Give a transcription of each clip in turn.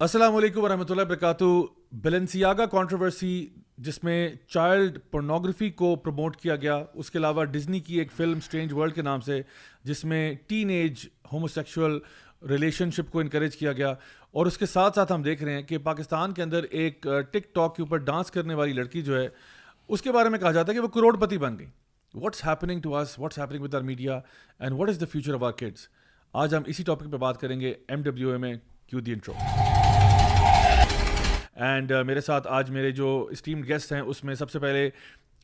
السلام علیکم ورحمۃ اللہ وبرکاتہ. بیلنسیاگا کنٹروورسی جس میں چائلڈ پورنوگرافی کو پروموٹ کیا گیا, اس کے علاوہ ڈزنی کی ایک فلم اسٹرینج ورلڈ کے نام سے جس میں ٹین ایج ہوموسیکشول ریلیشن شپ کو انکریج کیا گیا, اور اس کے ساتھ ساتھ ہم دیکھ رہے ہیں کہ پاکستان کے اندر ایک ٹک ٹاک کے اوپر ڈانس کرنے والی لڑکی جو ہے اس کے بارے میں کہا جاتا ہے کہ وہ کروڑ پتی بن گئی. What's happening to us, what's happening with our media and what is the future of our kids. آج ہم اسی ٹاپک پہ بات کریں گے MWA میں. کیو دی انٹرو. اینڈ میرے ساتھ آج میرے جو اسٹریمڈ گیسٹ ہیں اس میں سب سے پہلے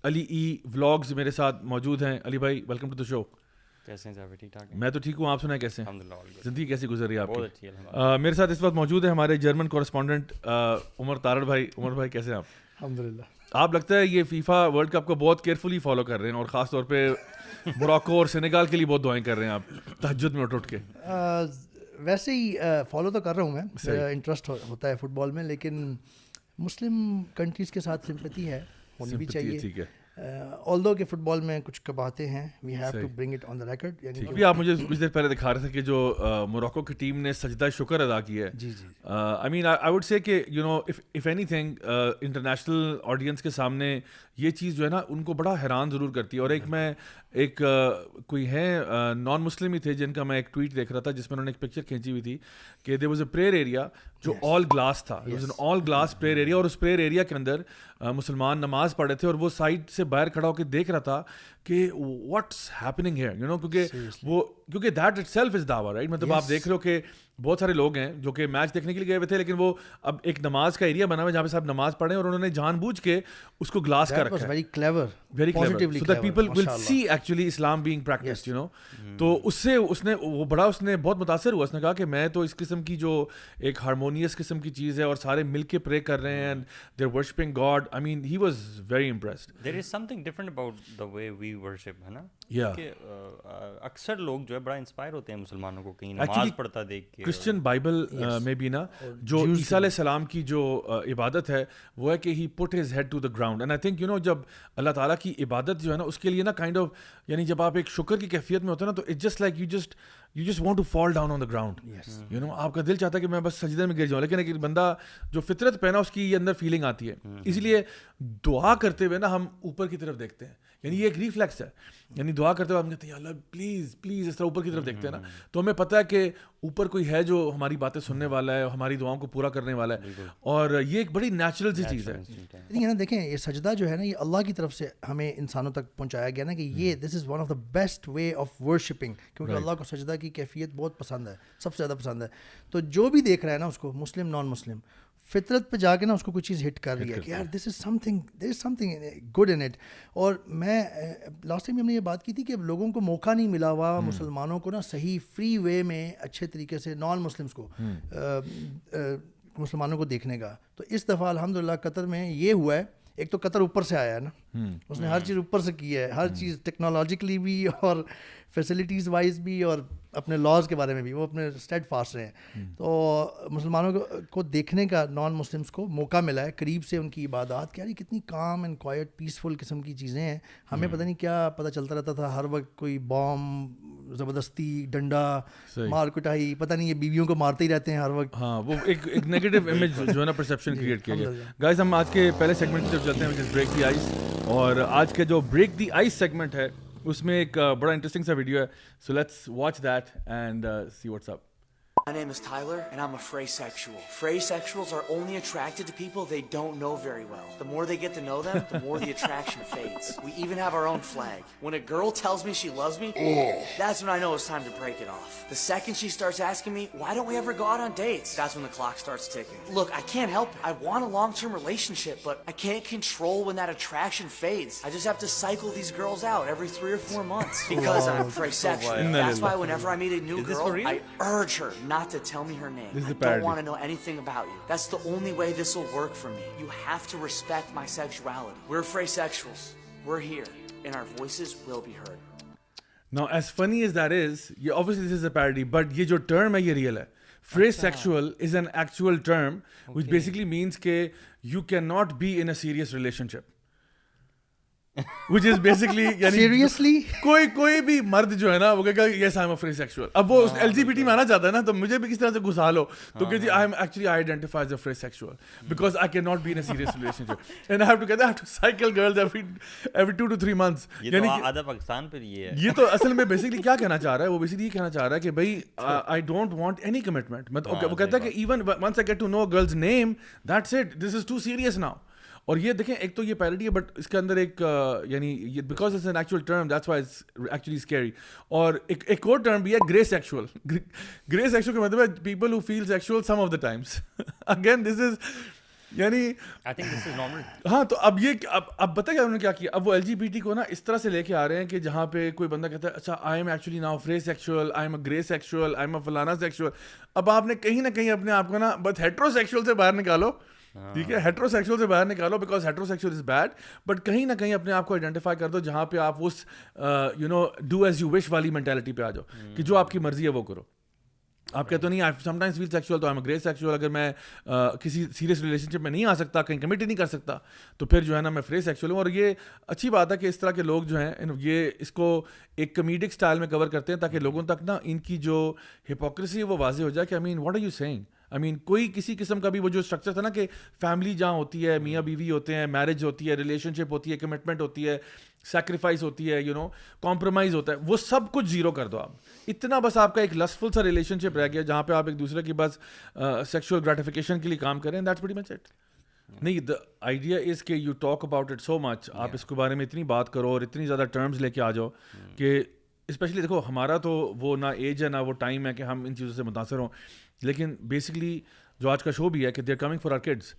علی ای ولاگز میرے ساتھ موجود ہیں. علی بھائی ویلکم ٹو دا شو. کیسے ہیں صاحب؟ ٹھیک ٹھاک. میں تو ٹھیک ہوں, آپ سنائیں کیسے ہیں؟ الحمدللہ. زندگی کیسی گزر رہی ہے آپ بہت کی؟ اچھی. میرے ساتھ اس وقت موجود ہے ہمارے جرمن کورسپونڈنٹ عمر تارڑ بھائی. عمر بھائی کیسے ہیں آپ؟ الحمدللہ. آپ لگتا ہے یہ فیفا ورلڈ کپ کو بہت کیئرفلی فالو کر رہے ہیں, اور خاص طور پہ موراکو اور سینیگال کے لیے بہت دعائیں کر رہے ہیں آپ تہجد میں اٹھ کے. ویسے ہی فالو تو کر رہا ہوں میں, انٹرسٹ ہوتا ہے فٹ بال میں, لیکن مسلم کنٹریز کے ساتھ سمپتی ہے, ہونی بھی چاہیے. ٹھیک ہے. آلدو کہ فٹ بال میں کچھ باتیں ہیں, we have to bring it on the record. ابھی آپ مجھے کچھ دیر پہلے دکھا رہے تھے کہ جو موراکو کی ٹیم نے سجدہ شکر ادا کی ہے. جی جی. آئی مین آئی وڈ سے کہ you know if anything international audience کے سامنے یہ چیز جو ہے نا ان کو بڑا حیران ضرور کرتی ہے. اور ایک کوئی ہے نان مسلم ہی تھے جن کا میں ایک ٹویٹ دیکھ رہا تھا جس میں انہوں نے ایک پکچر کھینچی ہوئی تھی کہ دیر واز اے پریئر ایریا جو آل گلاس تھا. It was N all glass prayer area, اور اس پریئر ایریا کے اندر مسلمان نماز پڑھ رہے تھے, اور وہ سائڈ سے باہر کھڑا ہو کے دیکھ رہا تھا کہ what's happening here, you know, کیونکہ دیٹ اٹ سیلف از دعویٰ, رائٹ. مطلب آپ دیکھ رہے ہو کہ بہت سارے لوگ ہیں جو کہ میچ دیکھنے کے لیے گئے ہوئے تھے, لیکن وہ اب ایک نماز کا ایریا بنا ہوا ہے جہاں پہ صاحب نماز پڑھیں, اور انہوں نے جان بوجھ کے اس کو گلاس کا رکھا ہے. Very clever, very clever, so that people will see actually Islam being practised, you know. تو اس نے بہت متاثر ہوا. اس نے کہا کہ میں تو اس قسم کی جو ایک ہارمونیس قسم کی چیز ہے اور سارے مل کے پرے کر رہے ہیں and they are worshipping God. I mean he was very impressed. There is something different about the way we worship, ہے نا. کہ اکثر لوگ جو ہے بڑا انسپائر ہوتے ہیں مسلمانوں کو کہیں نماز پڑھتا دیکھ کے. کرسچن بائبل میں بھی نا جو عیسیٰ علیہ السلام کی جو عبادت ہے وہ ہے کہ he put his head to the ground. And I think you know جب اللہ تعالیٰ کی عبادت جو ہے نا اس کے لیے نا کائنڈ آف, یعنی جب آپ ایک شکر کی کیفیت میں ہوتے ہیں نا تو it just like you just want to fall down on the ground, you know. آپ کا دل چاہتا ہے کہ میں بس سجدے میں گر جاؤں, لیکن ایک بندہ جو فطرت پہ نا اس کی اندر فیلنگ آتی ہے. اس لیے دعا کرتے ہوئے نا ہم اوپر کی طرف دیکھتے ہیں, یعنی یہ ایک ریفلیکس ہے. یعنی دعا کرتے ہوئے ہم کہتے ہیں اللہ پلیز پلیز, اس طرح اوپر کی طرف دیکھتے ہیں نا, تو ہمیں پتہ ہے کہ اوپر کوئی ہے جو ہماری باتیں سننے والا ہے, ہماری دعاؤں کو پورا کرنے والا ہے, اور یہ ایک بڑی نیچرل سی چیز ہے. دیکھیں یہ سجدہ جو ہے نا یہ اللہ کی طرف سے ہمیں انسانوں تک پہنچایا گیا نا کہ یہ this is one of the best way of worshipping, کیونکہ اللہ کو سجدہ کی کیفیت بہت پسند ہے, سب سے زیادہ پسند ہے. تو جو بھی دیکھ رہا ہے نا اس کو, مسلم نان مسلم, فطرت پہ جا کے نا اس کو کوئی چیز ہٹ کر رہی ہے کہ یار this is something, there is something good in it. اور میں لاسٹ ٹائم ہم نے یہ بات کی تھی کہ لوگوں کو موقع نہیں ملا ہوا مسلمانوں کو نا صحیح فری وے میں اچھے طریقے سے نان مسلمس کو مسلمانوں کو دیکھنے کا. تو اس دفعہ الحمدللہ قطر میں یہ ہوا ہے. ایک تو قطر اوپر سے آیا ہے نا, اس نے ہر چیز اوپر سے کی ہے, ہر چیز ٹیکنالوجیکلی بھی اور فیسلٹیز وائز بھی اور اپنے لاز کے بارے میں بھی وہ اپنے اسٹیڈ فاسٹ رہے ہیں. تو مسلمانوں کو دیکھنے کا نان مسلمس کو موقع ملا ہے قریب سے, ان کی عبادات کیا کتنی کام اینڈ کوائٹ پیسفل قسم کی چیزیں ہیں. ہمیں پتہ نہیں کیا پتہ چلتا رہتا تھا, ہر وقت کوئی بام, زبردستی, ڈنڈا, مار کٹائی, پتہ نہیں یہ بیویوں کو مارتے ہی رہتے ہیں ہر وقت. ہاں وہ ایک نیگیٹو امیج جو ہے نا پرسیپشن کریٹ کیا گیا. گائز ہم آج کے پہلے سیگمنٹ کی طرف چلتے ہیں, وچ از بریک دی آئس. اور آج کے جو بریک دی آئس سیگمنٹ ہے اس میں ایک بڑا انٹرسٹنگ سا ویڈیو ہے, so let's watch that and see what's up. My name is Tyler, and I'm a phrasexual. Phrasexuals are only attracted to people they don't know very well. The more they get to know them, the more the attraction fades. We even have our own flag. When a girl tells me she loves me, that's when I know it's time to break it off. The second she starts asking me, why don't we ever go out on dates? That's when the clock starts ticking. Look, I can't help it. I want a long-term relationship, but I can't control when that attraction fades. I just have to cycle these girls out every 3 or 4 months because I'm phrasexual. That's why whenever I meet a new girl, I urge her not to tell me her name. I don't want to know anything about you. That's the only way this will work for me. You have to respect my sexuality. We're phrasexuals. We're here, and our voices will be heard. Now, as funny as that is, obviously this is a parody, but یہ جو term ہے یہ real ہے. Phrasexual is an actual term which basically means کہ you cannot be in a serious relationship. which is basically یعنی seriously کوئی بھی مرد جو ہے نا وہ کہے گا yes I'm a free sexual. اب وہ LGBT میں آنا چاہتا ہے نا تو مجھے بھی کس طرح سے گھسا لو تو کہ جی I identify as a free sexual because I cannot be in a serious relationship and I have to cycle girls every 2 to 3 months. یعنی آدھا پاکستان پہ یہ تو اصل میں بیسکلی کیا کہنا چاہ رہا ہے وہ بیسکلی یہ کہنا چاہ رہا ہے کہ بھائی I don't want any commitment. وہ کہتا ہے کہ even once I get to know a girl's name that's it, this is too serious now. اور یہ دیکھیں ایک تو یہ پیرڈی ہے بٹ اس کے اندر ایک یعنی because it's an actual term that's why it's actually scary. اور ایک اور ٹرم بھی ہے گرے سیکشول. گرے سیکشول کا مطلب ہے people who feel sexual some of the times. Again this is یعنی ہاں تو اب یہ اب بتائیں انہوں نے کیا کیا. اب وہ LGBT کو نا اس طرح سے لے کے آ رہے ہیں کہ جہاں پہ کوئی بندہ کہتا ہے اچھا I am actually now fray sexual, I am a grey sexual, I am a فلانا سیکشول. اب آپ نے کہیں نہ کہیں اپنے آپ کو نا بس ہیٹرو سیکشول سے باہر نکالو, ٹھیک ہے, ہیٹرو سیکشول سے باہر نکالو because hetero sexual is bad, but کہیں نہ کہیں اپنے آپ کو آئیڈینٹیفائی کر دو جہاں پہ آپ اس ڈو ایز یو وش والی مینٹیلٹی پہ آ جاؤ کہ جو آپ کی مرضی ہے وہ کرو. آپ کہتے نہیں آئی سم ٹائمز فیل سیکشول تو آئی ایم گرے سیکشول. اگر میں کسی سیریس ریلیشن شپ میں نہیں آ سکتا, کہیں کمٹ نہیں کر سکتا, تو پھر جو ہے نا میں فرے سیکشول ہوں. اور یہ اچھی بات ہے کہ اس طرح کے لوگ جو ہیں یہ اس کو ایک کمیڈک اسٹائل میں کور کرتے ہیں تاکہ لوگوں تک نا ان کی جو ہپوکریسی ہے وہ واضح ہو جائے کہ آئی مین واٹ آر یو سیئنگ. کوئی کسی قسم کا بھی وہ جو اسٹرکچر تھا نا کہ فیملی جہاں ہوتی ہے, میاں بیوی ہوتے ہیں, میرج ہوتی ہے, ریلیشن شپ ہوتی ہے, کمٹمنٹ ہوتی ہے, سیکریفائس ہوتی ہے, کمپرومائز ہوتا ہے, وہ سب کچھ زیرو کر دو آپ. اتنا بس آپ کا ایک لسفل سا ریلیشن شپ رہ گیا جہاں پہ آپ ایک دوسرے کی بس سیکشول گریٹیفیکیشن کے لیے کام کریں. That's pretty much it. نہیں, دا آئیڈیا از کہ you talk about it so much, آپ اس کے بارے میں اتنی بات کرو اور اتنی زیادہ ٹرمز لے کے آ جاؤ کہ اسپیشلی دیکھو ہمارا تو وہ نہ ایج ہے نہ وہ ٹائم ہے کہ ہم ان چیزوں سے متاثر ہوں, لیکن بیسکلی جو آج کا شو بھی ہے کہ they are coming for our kids,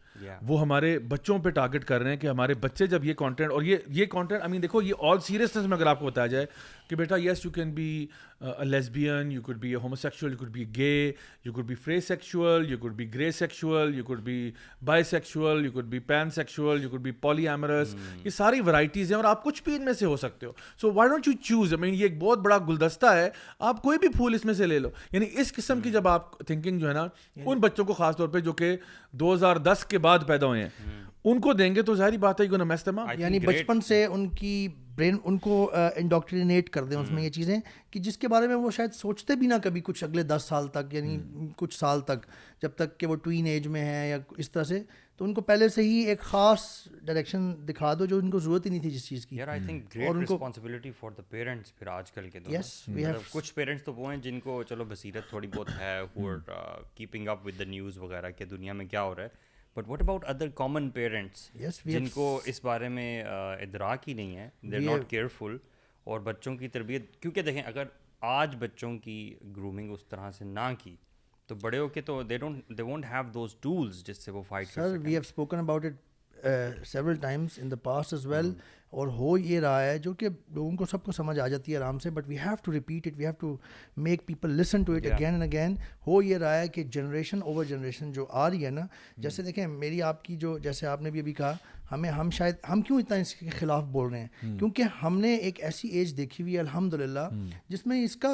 وہ ہمارے بچوں پہ ٹارگٹ کر رہے ہیں کہ ہمارے بچے جب یہ کانٹینٹ اور یہ کانٹینٹ دیکھو یہ آل سیریسنس میں اگر آپ کو بتایا جائے کہ بیٹا yes you can be a lesbian, you could be a homosexual, you could be gay, you could be free sexual, you could be grey sexual, you could be bisexual, you could be pansexual, you could be polyamorous. یہ ساری varieties ہیں اور آپ کچھ بھی ان میں سے ہو سکتے ہو. So why don't you choose, یہ ایک بہت بڑا گلدستہ ہے, آپ کوئی بھی پھول اس میں سے لے لو. یعنی اس قسم کی جب آپ تھنکنگ جو ہے نا ان بچوں کو خاص طور پہ جو کہ 2010 کے بعد پیدا ہوئے ہیں ان کو دیں گے تو ظاہری بات ہے کہ میس تمام, یعنی بچپن سے ان کی برین ان کو انڈوکٹرینیٹ کر دیں اس میں یہ چیزیں کہ جس کے بارے میں وہ شاید سوچتے بھی نہ کبھی کچھ اگلے 10 سال تک, یعنی کچھ سال تک جب تک کہ وہ ٹوین ایج میں ہیں یا اس طرح سے, تو ان کو پہلے سے ہی ایک خاص ڈائریکشن دکھا دو جو ان کو ضرورت ہی نہیں تھی جس چیز کی. یار I think great responsibility for the parents پھر آج کل کے دور. کچھ پیرنٹس تو وہ ہیں جن کو چلو بصیرت تھوڑی بہت ہے, who are keeping up with the news وغیرہ کہ دنیا میں کیا ہو رہا ہے, but what about other common parents جن کو اس بارے میں ادراک ہی نہیں ہے, دے آر ناٹ کیئرفل. اور بچوں کی تربیت, کیونکہ دیکھیں اگر آج بچوں کی گرومنگ اس طرح سے نہ کی تو بڑے ہو کے تو they won't have those tools جس سے وہ فائٹ کر سکیں. Sir, we have spoken about it several times in the past as well, اور ہو یہ رہا ہے جو کہ لوگوں کو سب کو سمجھ آ جاتی ہے آرام سے, but we have to repeat it, we have to make people listen to it again and again. ہو یہ رہا ہے کہ جنریشن اوور جنریشن جو آ رہی ہے نا, جیسے دیکھیں میری آپ کی جو جیسے آپ نے بھی ابھی کہا, ہم شاید ہم کیوں اتنا اس کے خلاف بول رہے ہیں, کیونکہ ہم نے ایک ایسی ایج دیکھی ہوئی ہے الحمدللہ جس میں اس کا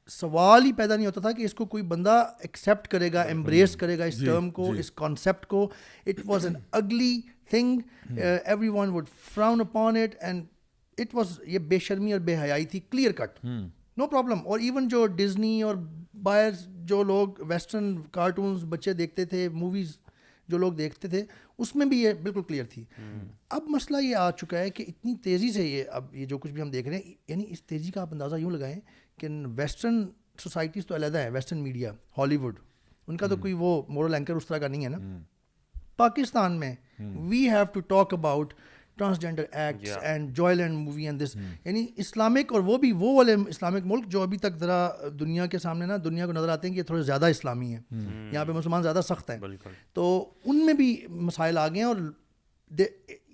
سوال ہی پیدا نہیں ہوتا تھا کہ اس کو کوئی بندہ ایکسیپٹ کرے گا, ایمبریس کرے گا اس ٹرم کو, اس کانسیپٹ کو. It was an ugly thing, every one would frown upon it, and it was, یہ بے شرمی اور بے حیائی تھی, کلیئر کٹ, نو پرابلم. اور ایون جو ڈزنی اور باہر جو لوگ ویسٹرن کارٹونز بچے دیکھتے تھے, موویز جو لوگ دیکھتے تھے, اس میں بھی یہ بالکل کلیئر تھی. اب مسئلہ یہ آ چکا ہے کہ اتنی تیزی سے یہ جو کچھ بھی ہم دیکھ رہے ہیں, یعنی اس تیزی کا آپ اندازہ یوں لگائیں کہ ویسٹرن سوسائٹیز تو علیحدہ ہیں, ویسٹرن میڈیا, ہالی ووڈ, ان کا تو کوئی وہ مورل اینکر اس طرح کا نہیں ہے نا. پاکستان میں we have to talk about transgender acts and Joyland movie and this, یعنی اسلامک, اور وہ بھی وہ والے اسلامک ملک جو ابھی تک ذرا دنیا کے سامنے نا دنیا کو نظر آتے ہیں کہ یہ تھوڑے زیادہ اسلامی ہیں, یہاں پہ مسلمان زیادہ سخت ہیں, تو ان میں بھی مسائل آ گئے ہیں. اور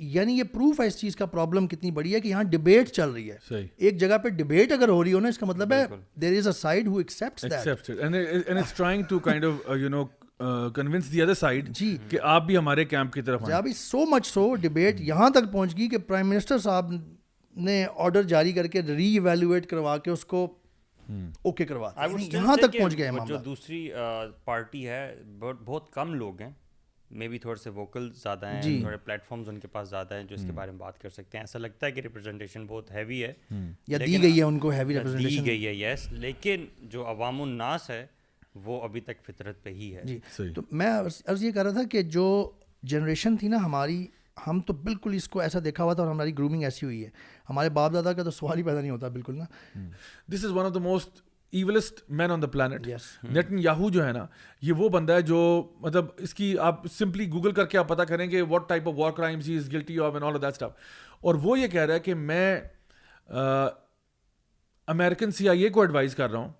یعنی یہ پروف ہے اس چیز کا پرابلم کتنی بڑی ہے کہ یہاں ڈبیٹ چل رہی ہے. ایک جگہ پہ ڈبیٹ اگر ہو رہی ہو نا, اس کا مطلب ہے there is a side who accepts that and it's trying to kind of convince the other side کہ آپ بھی ہمارے کیمپ کی طرف آئیں. ابھی سو مچ سو ڈبیٹ یہاں تک پہنچ گئی کہ پرائم منسٹر صاحب نے آرڈر جاری کر کے ری ایویلویٹ کروا کے اس کو اوکے کروا, یہاں تک پہنچ گئے. جو دوسری پارٹی ہے, بہت کم لوگ ہیں مے بی تھوڑے سے ووکل زیادہ ہیں, تھوڑے پلیٹ فارمز ان کے پاس زیادہ ہیں جو اس کے بارے میں بات کر سکتے ہیں. ایسا لگتا ہے کہ ریپرزنٹیشن بہت ہیوی ہے یا دی گئی ہے ان کو, ہیوی ریپرزنٹیشن دی گئی ہے, یس, لیکن جو عوام الناس ہے وہ ابھی تک فطرت پہ ہی ہے. جی تو میں عرض یہ کر رہا تھا کہ جو جنریشن تھی نا ہماری, ہم تو بالکل اس کو ایسا دیکھا ہوا تھا اور ہماری گرومنگ ایسی ہوئی ہے. ہمارے باپ دادا کا تو سوال ہی پیدا نہیں ہوتا بالکل نا. This is one of the most evilest man on the planet. Netanyahu جو ہے نا, یہ وہ بندہ ہے جو مطلب اس کی آپ سمپلی گوگل کر کے آپ پتہ کریں گے what type of war crimes he is guilty of and all of that stuff. اور وہ یہ کہہ رہا ہے کہ میں امریکن CIA کو ایڈوائز کر رہا ہوں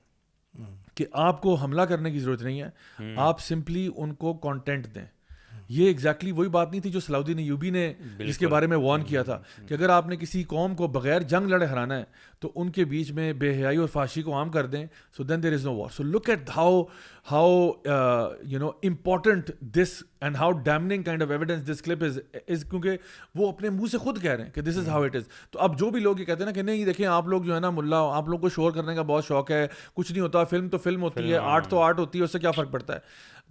کہ آپ کو حملہ کرنے کی ضرورت نہیں ہے, آپ سمپلی ان کو کانٹینٹ دیں. یہ ایگزیکٹلی وہی بات نہیں تھی جو صلاح الدین ایوبی نے جس کے بارے میں وارن کیا تھا کہ اگر آپ نے کسی قوم کو بغیر جنگ لڑے ہرانا ہے تو ان کے بیچ میں بے حیائی اور فحاشی کو عام کر دیں. So then there is no war. So look at how you know important this and how damning kind of evidence this clip is, کیونکہ وہ اپنے منہ سے خود کہہ رہے ہیں کہ دس از ہاؤ اٹ از. تو اب جو بھی لوگ یہ کہتے ہیں نا کہ نہیں دیکھیں آپ لوگ جو ہے نا ملا, آپ لوگ کو شور کرنے کا بہت شوق ہے, کچھ نہیں ہوتا, فلم تو فلم ہوتی ہے, آرٹ تو آرٹ ہوتی ہے, اس سے کیا فرق پڑتا ہے.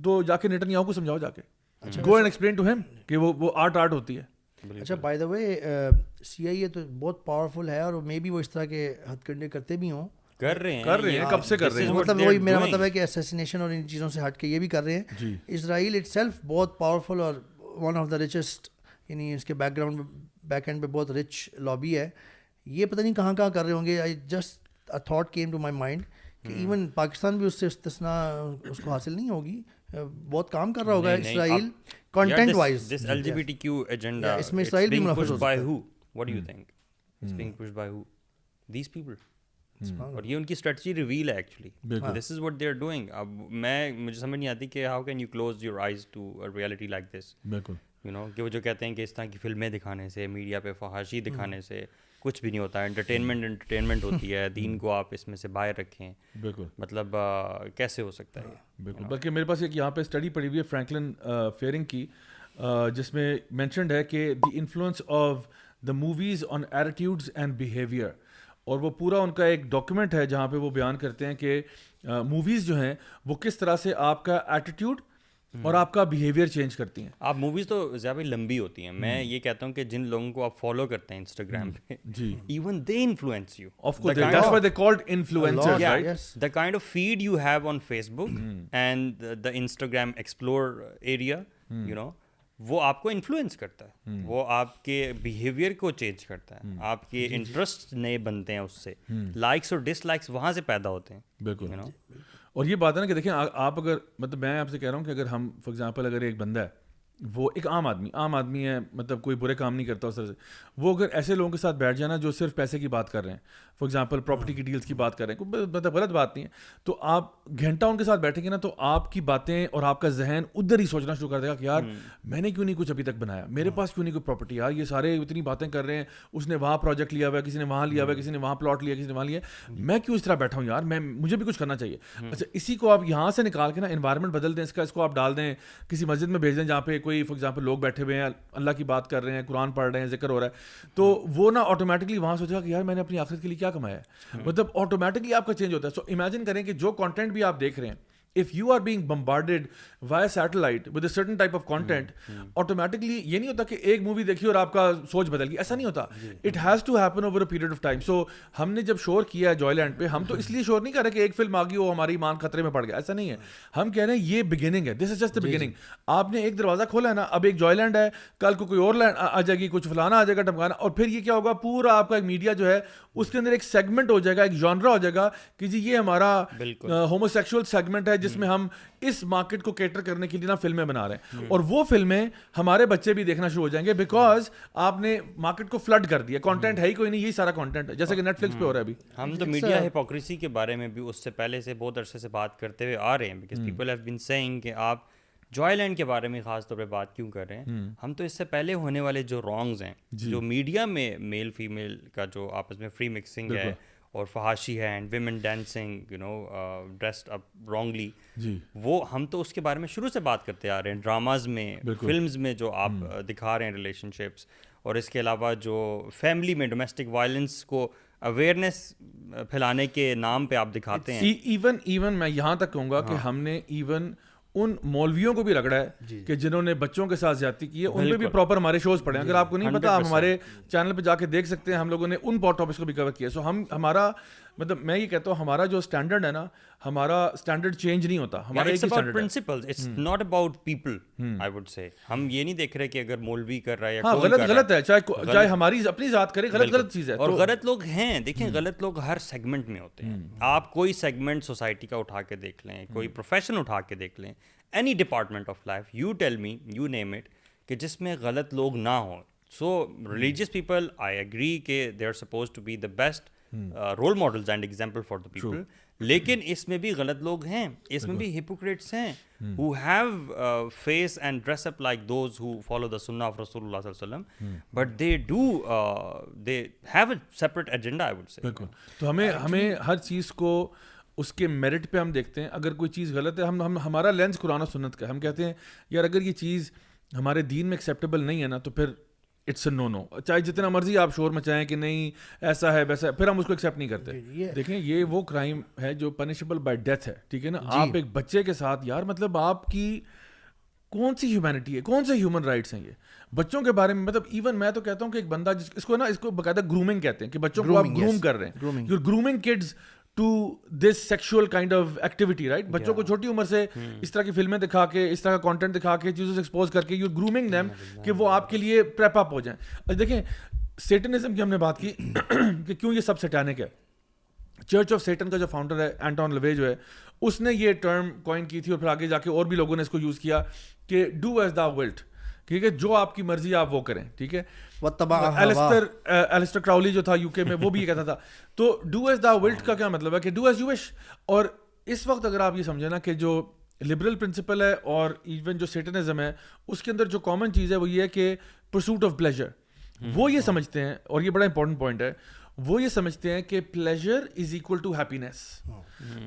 تو جا کے نیتن یاہو کو سمجھاؤ, جا کے گو اینڈ ایکسپلین ٹو ہم کہ وہ آرٹ ہوتی ہے. اچھا بائی دا وے CIA تو بہت پاورفل ہے اور مے بی وہ اس طرح کے ہتھ کنڈے کرتے بھی ہوں, کر رہے ہیں کب سے کر رہے ہیں. مطلب وہی میرا مطلب ہے کہ اسیسینیشن اور ان چیزوں سے ہٹ کے یہ بھی کر رہے ہیں. اسرائیل اٹ سیلف بہت پاورفل اور ون آف دا ریچسٹ, یعنی اس کے بیک گراؤنڈ بیک اینڈ پہ بہت رچ لابی ہے. یہ پتہ نہیں کہاں کر رہے ہوں گے. I just a thought came to my mind کہ ایون پاکستان بھی اس سے استثنا اس کو حاصل نہیں ہوگی. بہت کام کر رہا ہوگا اسرائیل کنٹینٹ وائز. دس LGBTQ ایجنڈا اس میں اسرائیل بھی منافع ہو سکتا ہے. What do you think? It's being pushed by who? These people. اور یہ ان کی اسٹریٹجی ریویل ہے actually. This is what they are doing. اب مجھے سمجھ نہیں آتی کہ how can you close your eyes to reality like this. بالکل یو نو کہ وہ جو کہتے ہیں کہ اس طرح کی فلمیں دکھانے سے, میڈیا پہ فحاشی دکھانے سے کچھ بھی نہیں ہوتا. انٹرٹینمنٹ ہوتی ہے, دین کو آپ اس میں سے باہر رکھیں. بالکل مطلب کیسے ہو سکتا ہے. بالکل. بلکہ میرے پاس ایک یہاں پہ اسٹڈی پڑھی ہوئی ہے فرینکلن فیئرنگ کی, جس میں مینشنڈ ہے کہ the influence of the movies on attitudes and behaviour. اور وہ پورا ان کا ایک ڈاکیومنٹ ہے جہاں پہ وہ بیان کرتے ہیں کہ موویز جو ہیں وہ کس طرح سے آپ کا ایٹیٹیوڈ اور آپ کا بیہیویئر چینج کرتی ہیں. آپ موویز تو زیادہ لمبی ہوتی ہیں. میں یہ کہتا ہوں کہ جن لوگوں کو آپ فالو کرتے ہیں انسٹاگرام پہ, even they influence you. Of course, that's why they're called influencers, right? Yes. The kind of feed you have on Facebook and the Instagram explore area, you know, وہ آپ کو انفلوئنس کرتا ہے, وہ آپ کے بیہیویئر کو چینج کرتا ہے, آپ کے انٹرسٹ نئے بنتے ہیں اس سے, لائکس اور ڈس لائکس وہاں سے پیدا ہوتے ہیں. بالکل. اور یہ بات ہے نا کہ دیکھیں آپ اگر مطلب میں آپ سے کہہ رہا ہوں کہ اگر ہم فار ایگزامپل اگر ایک بندہ ہے, وہ ایک عام آدمی ہے, مطلب کوئی برے کام نہیں کرتا اس طرح سے, وہ اگر ایسے لوگوں کے ساتھ بیٹھ جانا جو صرف پیسے کی بات کر رہے ہیں, فار ایگزامپل پراپرٹی کی ڈیلز کی بات کر رہے ہیں, مطلب غلط بات نہیں ہے, تو آپ گھنٹہ ان کے ساتھ بیٹھیں گے نا تو آپ کی باتیں اور آپ کا ذہن ادھر ہی سوچنا شروع کر دے گا کہ یار میں نے کیوں نہیں کچھ ابھی تک بنایا, میرے پاس کیوں نہیں کوئی پراپرٹی, یار یہ سارے اتنی باتیں کر رہے ہیں, اس نے وہاں پروجیکٹ لیا ہوا ہے, کسی نے وہاں لیا ہوا ہے, کسی نے وہاں پلاٹ لیا, کسی نے وہاں لیا, میں کیوں اس طرح بیٹھا ہوں یار, مجھے بھی کچھ کرنا چاہیے. اچھا اسی کو آپ یہاں سے نکال کے نا انوائرمنٹ بدل دیں, اس کو آپ ڈال دیں کسی مسجد میں بھیج دیں جہاں پہ کوئی فار ایگزامپل لوگ بیٹھے ہوئے ہیں, اللہ کی بات کر رہے ہیں, قرآن پڑھ رہے ہیں, ذکر ہو رہا ہے, تو وہ نا آٹومیٹکلی وہاں سوچے گا کہ یار میں نے اپنی آخرت کے لیے کیا کمایا ہے. مطلب آٹومیٹکلی آپ کا چینج ہوتا ہے. سو امیجن کریں کہ جو کانٹینٹ بھی آپ دیکھ رہے ہیں, if you are being bombarded via satellite with a certain type of content, automatically یہ نہیں ہوتا کہ ایک مووی دیکھی اور آپ کا سوچ بدل گئی, ایسا نہیں ہوتا. It has to happen over a period of time. So ہم نے جب شور کیا ہے جوائے لینڈ پہ, ہم تو اس لیے شور نہیں کر رہے کہ ایک فلم آ گئی وہ ہماری ایمان خطرے میں پڑ گیا, ایسا نہیں ہے. ہم کہہ رہے ہیں یہ بگننگ ہے, دس از جسٹ دا بگننگ. آپ نے ایک دروازہ کھولا ہے نا, اب ایک جوائے لینڈ ہے, کل کو کوئی اور لینڈ آ جائے گی, کچھ فلانا آ جائے گا ٹمکانا, اور پھر یہ کیا ہوگا, پورا آپ کا ایک میڈیا جو ہے اس کے اندر ایک سیگمنٹ ہو جائے گا, ایک جانرا ہو جائے گا کہ جی یہ ہمارا ہومو سیکشول سیگمنٹ ہے جس میں ہم اس مارکیٹ کو کیٹر کرنے کے لیے نا فلمیں بنا رہے ہیں. اور وہ فلمیں ہمارے بچے بھی دیکھنا شروع ہو جائیں گے بیکاز آپ نے مارکیٹ کو فلڈ کر دیا, کانٹینٹ ہے ہی کوئی نہیں, یہی سارا کانٹینٹ ہے جیسے کہ نیٹ فلکس پہ ہو رہا ہے ابھی. ہم تو میڈیا ہپوکریسی کے بارے میں بھی اس سے پہلے سے بہت عرصے سے بات کرتے ہوئے آ رہے ہیں, because people have been seeing کہ آپ جوائے لینڈ کے بارے میں خاص طور پہ بات کیوں کر رہے ہیں. ہم تو اس سے پہلے ہونے والے جو رانگز ہیں, جو میڈیا میں میل فیمیل کا جو آپس میں فری مکسنگ ہے اور فحاشی ہے, and women dancing, you know, dressed up wrongly, وہ ہم تو اس کے بارے میں شروع سے بات کرتے آ رہے ہیں. ڈراماز میں, فلمز میں جو آپ دکھا رہے ہیں ریلیشن شپس, اور اس کے علاوہ جو فیملی میں ڈومیسٹک وائلنس کو اویئرنیس پھیلانے کے نام پہ آپ دکھاتے ہیں. ایون میں یہاں تک کہوں گا کہ ہم نے ایون ان مولویوں کو بھی رگڑا ہے کہ جنہوں نے بچوں کے ساتھ زیادتی کی ہے, ان پہ بھی پراپر ہمارے شوز پڑے ہیں. اگر آپ کو نہیں پتا, آپ ہمارے چینل پہ جا کے دیکھ سکتے ہیں, ہم لوگوں نے ان ٹاپکس کو بھی کور کیا. سو ہمارا مطلب میں یہ کہتا ہوں, ہمارا جو اسٹینڈرڈ ہے نا, ہمارا اسٹینڈرڈ چینج نہیں ہوتا, ہمارا ایک اسٹینڈرڈ ہے. It's not about people, I would say. ہم یہ نہیں دیکھ رہے کہ اگر مولوی کر رہا ہے یا غلط ہے, چاہے ہماری اپنی ذات کرے, غلط چیز ہے. اور غلط لوگ ہیں, دیکھیں غلط لوگ ہر سیگمنٹ میں ہوتے ہیں. آپ کوئی سیگمنٹ سوسائٹی کا اٹھا کے دیکھ لیں, کوئی پروفیشن اٹھا کے دیکھ لیں, any department of life, you tell me, you name it, کہ جس میں غلط لوگ نہ ہوں. So religious people, I agree کہ they are suppose to be the best role models and example for the people. لیکن اس میں بھی غلط لوگ ہیں, اس میں بھی ہپوکریٹس ہیں who have face and dress up like those who follow the sunnah of Rasulullah sallallahu alaihi wasallam, but they have a separate agenda, I would say. بالکل. تو ہمیں ہر چیز کو اس کے میرٹ پہ ہم دیکھتے ہیں. اگر کوئی چیز غلط ہے, ہمارا لینس قرآن و سنت کا ہے. ہم کہتے ہیں یار اگر یہ چیز ہمارے دین میں ایکسیپٹیبل نہیں ہے نا, تو پھر اٹس اے نو. چاہے جتنا مرضی آپ شور مچائیں کہ نہیں ایسا ہے ویسا ہے, پھر ہم اس کو ایکسیپٹ نہیں کرتے. دیکھیں یہ وہ کرائم ہے جو پنشبل بائی ڈیتھ ہے, ٹھیک ہے نا. آپ ایک بچے کے ساتھ, یار مطلب آپ کی کون سی ہیومینٹی ہے, کون سے ہیومن رائٹس ہیں یہ بچوں کے بارے میں. مطلب ایون میں تو کہتا ہوں کہ ایک بندہ اس کو باقاعدہ گرومنگ کہتے ہیں, کہ بچوں کو آپ گروم کر رہے ہیں, you are grooming kids to this sexual kind of activity, right. بچوں کو چھوٹی عمر سے اس طرح کی فلمیں دکھا کے, اس طرح کا کانٹینٹ دکھا کے, چیزوں سے ایکسپوز کر کے, یو گرومنگ دیم کہ وہ آپ کے لیے پریپ اپ ہو جائیں. دیکھیں سیٹنزم کی ہم نے بات کی کہ کیوں یہ سب سیٹینک ہے. چرچ آف سیٹن کا جو فاؤنڈر ہے اینٹون لوے جو ہے, اس نے یہ ٹرم کوائن کی تھی, اور پھر آگے جا کے اور بھی لوگوں نے اس کو یوز کیا کہ ڈو ایز دا ولٹ, ٹھیک ہے, جو آپ کی مرضی آپ وہ کریں, ٹھیک ہے. ایلسٹر کراؤلی جو تھا یو کے میں, وہ بھی یہ کہتا تھا. تو ڈو ایز دا ولٹ کا کیا مطلب ہے کہ ڈو ایز یو وش. اور اس وقت اگر آپ یہ سمجھیں نا کہ جو لبرل پرنسپل ہے اور ایون جو سیٹنزم ہے, اس کے اندر جو کامن چیز ہے وہ یہ ہے کہ پرسوٹ آف پلیجر. وہ یہ سمجھتے ہیں, اور یہ بڑا امپورٹنٹ پوائنٹ ہے, وہ یہ سمجھتے ہیں کہ pleasure is equal to happiness.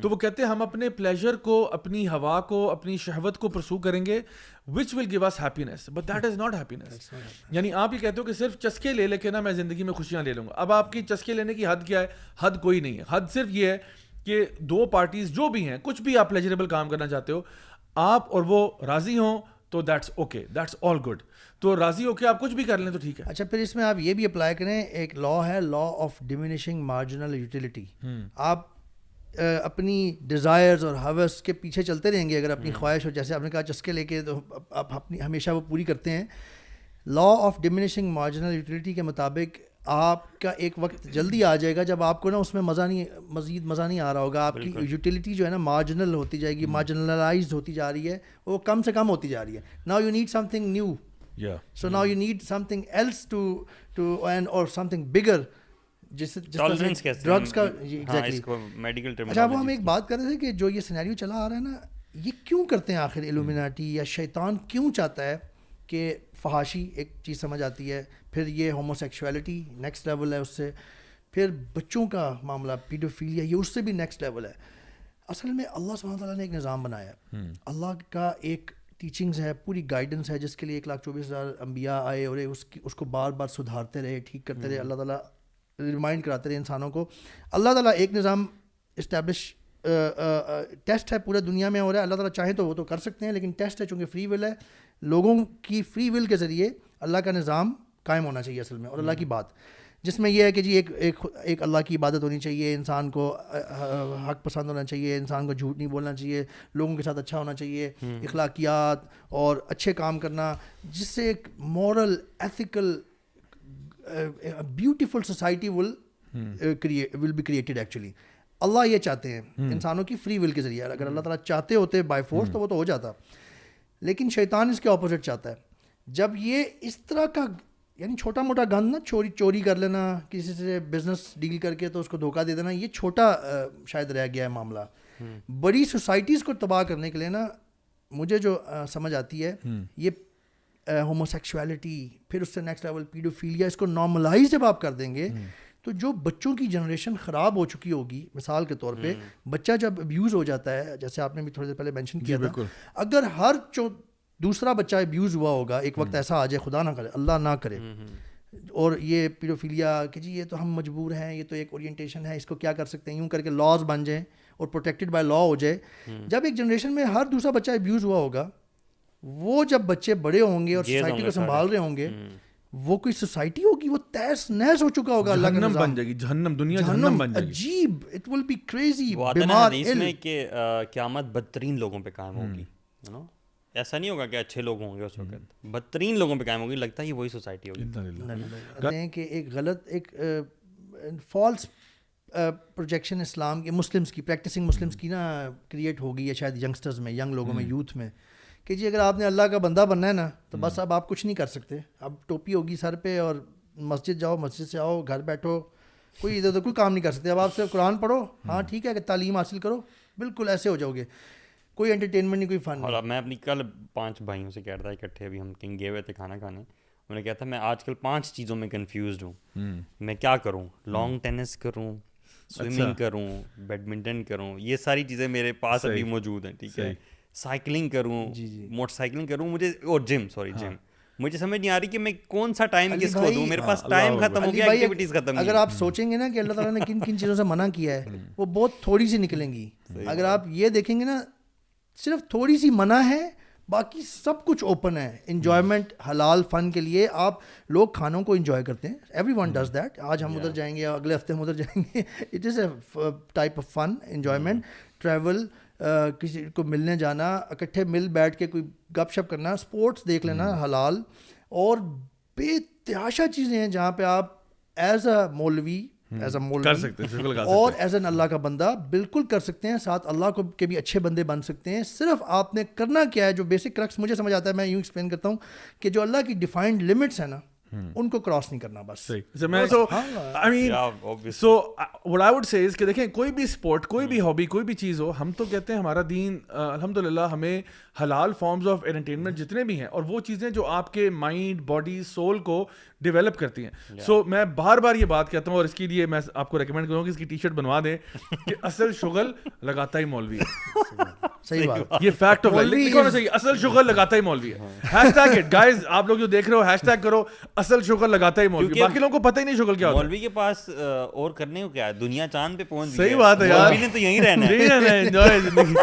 تو وہ کہتے ہیں ہم اپنے پلیجر کو, اپنی ہوا کو, اپنی شہوت کو پرسو کریں گے, which will give us happiness, but that is not happiness. یعنی آپ یہ کہتے ہو کہ صرف چسکے لے کے نا میں زندگی میں خوشیاں لے لوں گا. اب آپ کی چسکے لینے کی حد کیا ہے؟ حد کوئی نہیں ہے. حد صرف یہ ہے کہ دو پارٹیز جو بھی ہیں, کچھ بھی آپ پلیجریبل کام کرنا چاہتے ہو, آپ اور وہ راضی ہوں تو that's okay, that's all good. تو راضی ہو کے آپ کچھ بھی کر لیں تو ٹھیک ہے. اچھا پھر اس میں آپ یہ بھی اپلائی کریں, ایک لا ہے, law of diminishing marginal utility. آپ اپنی ڈیزائرز اور ہوس کے پیچھے چلتے رہیں گے اگر اپنی خواہش ہو, جیسے آپ نے کہا چسکے لے کے, تو آپ اپنی ہمیشہ وہ پوری کرتے ہیں. Law of diminishing marginal utility کے مطابق آپ کا ایک وقت جلدی آ جائے گا جب آپ کو نا اس میں مزید مزہ نہیں آ رہا ہوگا. آپ کی یوٹیلیٹی جو ہے نا مارجنل ہوتی جائے گی, مارجنلائزڈ ہوتی جا رہی ہے, وہ کم سے کم ہوتی جا رہی ہے. Now you need some thing new, so now you need something else to and or something bigger, جس ڈرگس کا میڈیکل ٹرم. اچھا وہ ہم ایک بات کر رہے تھے کہ جو یہ سینیریو چلا آ رہا ہے نا, یہ کیوں کرتے ہیں آخر الومیناٹی, یا شیطان کیوں چاہتا ہے کہ فحاشی ایک چیز سمجھ آتی ہے, پھر یہ ہومو سیکشولیٹی نیکسٹ لیول ہے, اس سے پھر بچوں کا معاملہ پیڈوفیلیا, یہ اس سے بھی نیکسٹ لیول ہے. اصل میں اللہ سبحانہ تعالیٰ نے ایک نظام بنایا ہے, اللہ کا ایک ٹیچنگز ہے, پوری گائیڈنس ہے, جس کے لیے 1,24,000 انبیاء آئے اور اس کو بار بار سدھارتے رہے, ٹھیک کرتے رہے. اللہ تعالیٰ ریمائنڈ کراتے رہے انسانوں کو. اللہ تعالیٰ ایک نظام اسٹیبلش, ٹیسٹ ہے پورے دنیا میں ہو رہا ہے. اللہ تعالیٰ چاہیں تو وہ تو کر سکتے ہیں, لیکن ٹیسٹ ہے چونکہ فری ول ہے, لوگوں کی فری ول کے ذریعے اللہ کا نظام قائم ہونا چاہیے اصل میں. اور اللہ کی بات جس میں یہ ہے کہ جی ایک اللہ کی عبادت ہونی چاہیے, انسان کو حق پسند ہونا چاہیے, انسان کو جھوٹ نہیں بولنا چاہیے, لوگوں کے ساتھ اچھا ہونا چاہیے, اخلاقیات اور اچھے کام کرنا, جس سے ایک moral ethical beautiful society will be created. Actually Allah یہ چاہتے ہیں انسانوں کی فری ول کے ذریعے. اگر اللہ تعالیٰ چاہتے ہوتے بائی فورس تو وہ تو ہو جاتا, لیکن شیطان اس کے اپوزٹ چاہتا ہے. جب یہ اس طرح کا یعنی چھوٹا موٹا گند نا, چوری کر لینا, کسی سے بزنس ڈیل کر کے تو اس کو دھوکہ دے دینا, یہ چھوٹا شاید رہ گیا ہے معاملہ. بڑی سوسائٹیز کو تباہ کرنے کے لیے نا مجھے جو سمجھ آتی ہے, یہ ہومو سیکشولیٹی, پھر اس سے نیکسٹ لیول پیڈوفیلیا, اس کو نارملائز جب آپ کر دیں گے تو جو بچوں کی جنریشن خراب ہو چکی ہوگی. مثال کے طور پہ بچہ جب ابیوز ہو جاتا ہے, جیسے آپ نے بھی تھوڑی دیر پہلے مینشن کیا تھا, اگر ہر دوسرا بچہ ابیوز ہوا ہوگا, ایک وقت ایسا آ جائے, خدا نہ کرے, اللہ نہ کرے, اور یہ پیڈوفیلیا کہ جی یہ تو ہم مجبور ہیں, یہ تو ایک اورینٹیشن ہے, اس کو کیا کر سکتے ہیں, یوں کر کے لاز بن جائیں, اور پروٹیکٹڈ بائی لا ہو جائے. جب ایک جنریشن میں ہر دوسرا بچہ ابیوز ہوا ہوگا, وہ جب بچے بڑے ہوں گے اور سوسائٹی کو سنبھال رہے ہوں گے, وہ کوئی سوسائٹی ہوگی, وہ تیس نیس ہو چکا ہوگا, اللہ کا نظام بن جائے گی, جہنم, دنیا جہنم بن جائے گی, عجیب, اٹ ول بی کریزی. بیمار اس میں کہ قیامت بدترین لوگوں پہ قائم ہوگی, یو نو, ایسا نہیں ہوگا کہ اچھے لوگ ہوں گے اس وقت, بدترین لوگوں پہ قائم ہوگی. لگتا ہے وہی سوسائٹی ہوگی. کہتے ہیں کہ ایک غلط, ایک فالس پروجیکشن اسلام کے مسلمس کی, پریکٹسنگ مسلمس کی نا کریٹ ہو گئی ہے شاید ینگسٹرز میں, ینگ لوگوں میں, یوتھ میں, کہ جی اگر آپ نے اللہ کا بندہ بننا ہے نا تو بس اب آپ کچھ نہیں کر سکتے, اب ٹوپی ہوگی سر پہ اور مسجد جاؤ, مسجد سے آؤ, گھر بیٹھو, کوئی ادھر ادھر کوئی کام نہیں کر سکتے. اب آپ سے قرآن پڑھو, ہاں ٹھیک ہے, کہ تعلیم حاصل کرو, بالکل ایسے ہو جاؤ گے, کوئی انٹرٹینمنٹ نہیں, کوئی فن نہیں. اور میں اپنی کل 5 بھائیوں سے کہہ رہا تھا اکٹھے, ابھی ہم کہیں گئے ہوئے تھے کھانا کھانے, انہوں نے کہا تھا میں آج کل 5 چیزوں میں کنفیوزڈ ہوں, میں کیا کروں, لانگ ٹینس کروں, سوئمنگ کروں, بیڈمنٹن کروں, یہ ساری چیزیں میرے پاس ابھی موجود ہیں, ٹھیک ہے, سائیکلنگ کروں, موٹر سائیکلنگ کروں, مجھے, اور جم مجھے سمجھ نہیں آ رہی کہ میں کون سا ٹائم کس کو دوں, میرے پاس ٹائم ختم ہو گیا, ایکٹیویٹیز ختم. اگر آپ سوچیں گے نا کہ اللہ تعالیٰ نے کن کن چیزوں سے منع کیا ہے, وہ بہت تھوڑی سی نکلیں گی. اگر آپ یہ دیکھیں گے نا, صرف تھوڑی سی منع ہے, باقی سب کچھ اوپن ہے. انجوائمنٹ, حلال فن کے لیے آپ لوگ کھانوں کو انجوائے کرتے ہیں, ایوری ون ڈز دیٹ. آج ہم ادھر جائیں گے, اگلے ہفتے ہم ادھر جائیں گے, it is a type of fun, enjoyment, travel, کسی کو ملنے جانا, اکٹھے مل بیٹھ کے کوئی گپ شپ کرنا, اسپورٹس دیکھ لینا حلال, اور بے تحاشا چیزیں ہیں جہاں پہ آپ ایز اے مولوی, ایز اے مولوی اور ایز این اللہ کا بندہ بالکل کر سکتے ہیں, ساتھ اللہ کو کے بھی اچھے بندے بن سکتے ہیں. صرف آپ نے کرنا کیا ہے, جو بیسک کرکس مجھے سمجھ آتا ہے, میں یوں ایکسپلین کرتا ہوں کہ جو اللہ کی ڈیفائنڈ لمٹس ہیں نا, ان کو کراس نہیں کرنا بس. سو what I would say is کہ دیکھیں, کوئی بھی اسپورٹ, کوئی بھی ہابی, کوئی بھی چیز ہو, ہم تو کہتے ہیں ہمارا دین الحمدللہ ہمیں حلال فارمز آف انٹرٹینمنٹ جتنے بھی ہیں, اور وہ چیزیں جو آپ کے مائنڈ, باڈی, سول کو ڈیولپ کرتی ہیں. سو میں بار بار یہ بات کہتا ہوں, اور اس کے لیے میں آپ کو ریکمینڈ کروں کہ اس کی ٹی شرٹ بنوا دیں کہ اصل شغل لگاتا ہی مولوی ہے. صحیح بات, یہ فیکٹ آف لائف ہونا چاہیے, اصل شغل لگاتا ہی مولوی ہے. ہیش ٹیگ اٹ گائز, آپ لوگ جو دیکھ رہے ہو ہیش ٹیگ کرو, اصل شغل لگاتا ہی مولوی. باقی لوگوں کو پتہ ہی نہیں شغل کیا ہوتا ہے. مولوی کے پاس اور کرنے کو کیا ہے, دنیا چاند پہ پہنچ گئی. صحیح بات ہے یار, مولوی نے تو یہیں رہنا ہے, انجوائے زندگی.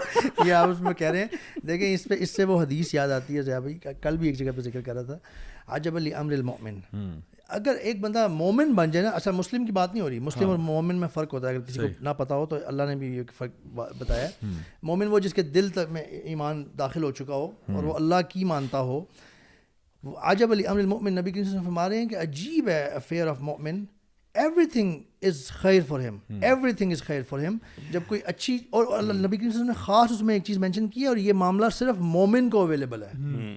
یہ آپ اس میں کہہ رہے ہیں. دیکھیں اس سے وہ حدیث یاد آتی ہے ضیاء بھائی, کل بھی ایک جگہ پہ ذکر کر رہا تھا, عجب لامر المؤمن. اگر ایک بندہ مومن بن جائے نا, اچھا مسلم کی بات نہیں ہو رہی, مسلم اور مومن میں فرق ہوتا ہے, اگر کسی کو نہ پتا ہو تو اللہ نے بھی یہ فرق بتایا. مومن وہ جس کے دل تک میں ایمان داخل ہو چکا ہو اور وہ اللہ کی مانتا ہو. عجب لامر المؤمن, نبی کریم صلی اللہ علیہ وسلم فرما رہے ہیں کہ عجیب ہے افیئر آف مومن, ایوری تھنگ از خیر فار ہم, ایوری تھنگ از خیر فار ہم. جب کوئی اچھی, اور اللہ نبی کریم صلی اللہ علیہ وسلم نے خاص اس میں ایک چیز مینشن کی ہے, اور یہ معاملہ صرف مومن کو اویلیبل ہے,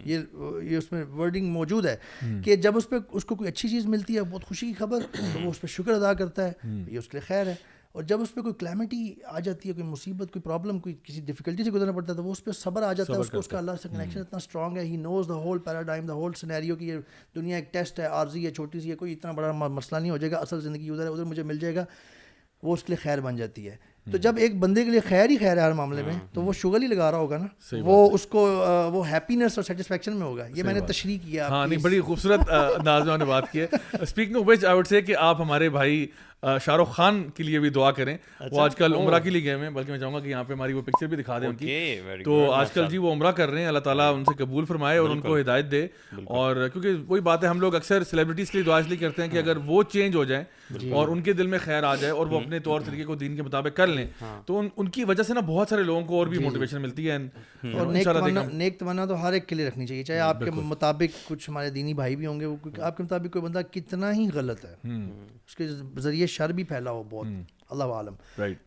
یہ اس میں ورڈنگ موجود ہے کہ جب اس کو کوئی اچھی چیز ملتی ہے, بہت خوشی کی خبر, تو وہ اس پہ شکر ادا کرتا ہے, یہ اس کے لیے خیر ہے. اور جب اس پہ کوئی کلیمٹی آ جاتی ہے, کوئی مصیبت, کوئی پرابلم, کوئی کسی ڈیفیکلٹی سے گزرنا پڑتا ہے, تو وہ اس پہ صبر آ جاتا ہے, اس کو اس کا اللہ سے کنیکشن اتنا اسٹرانگ ہے, he knows the whole paradigm, the whole scenario, کہ یہ دنیا ایک ٹیسٹ ہے, عارضی ہے, چھوٹی سی ہے, کوئی اتنا بڑا مسئلہ نہیں ہو جائے گا, اصل زندگی ادھر ہے, ادھر مجھے مل جائے گا, وہ اس کے لیے خیر بن جاتی ہے. تو جب ایک بندے کے لیے خیر ہی خیر ہے ہر معاملے میں, تو وہ شغل ہی لگا رہا ہوگا نا, وہ اس کو وہ ہیپینس اور سیٹسفیکشن میں ہوگا. یہ میں نے تشریح کیا. ہاں نہیں, بڑی خوبصورت انداز میں نے بات کی ہے. Speaking of which I would say کہ آپ ہمارے بھائی شاہ رخ خان کے لیے بھی دعا کریں. وہ آج کل عمرہ کے لیے گئے ہیں, بلکہ میں چاہوں گا کہ یہاں پہ ہماری وہ پکچر بھی دکھا دیں ان کی. تو آج کل جی وہ عمرہ کر رہے ہیں, اللہ تعالیٰ ان سے قبول فرمائے اور ان کو ہدایت دے. اور کیونکہ وہی بات ہے, ہم لوگ اکثر سیلیبریٹیز کے لیے دعا اس لیے کرتے ہیں کہ اگر وہ چینج ہو جائیں اور ان کے دل میں خیر آ جائے اور وہ اپنے طور طریقے کو دین کے مطابق کر لیں, تو ان کی وجہ سے نا بہت سارے لوگوں کو اور بھی موٹیویشن ملتی ہے. اور نیک تمنا تو ہر ایک کے لیے رکھنی چاہیے, چاہے آپ کے مطابق کچھ ہمارے دینی بھائی بھی ہوں گے, آپ کے مطابق کوئی بندہ کتنا ہی غلط ہے, اس کے ذریعے شر بھی پھیلا ہو بہت, اللہ عالم.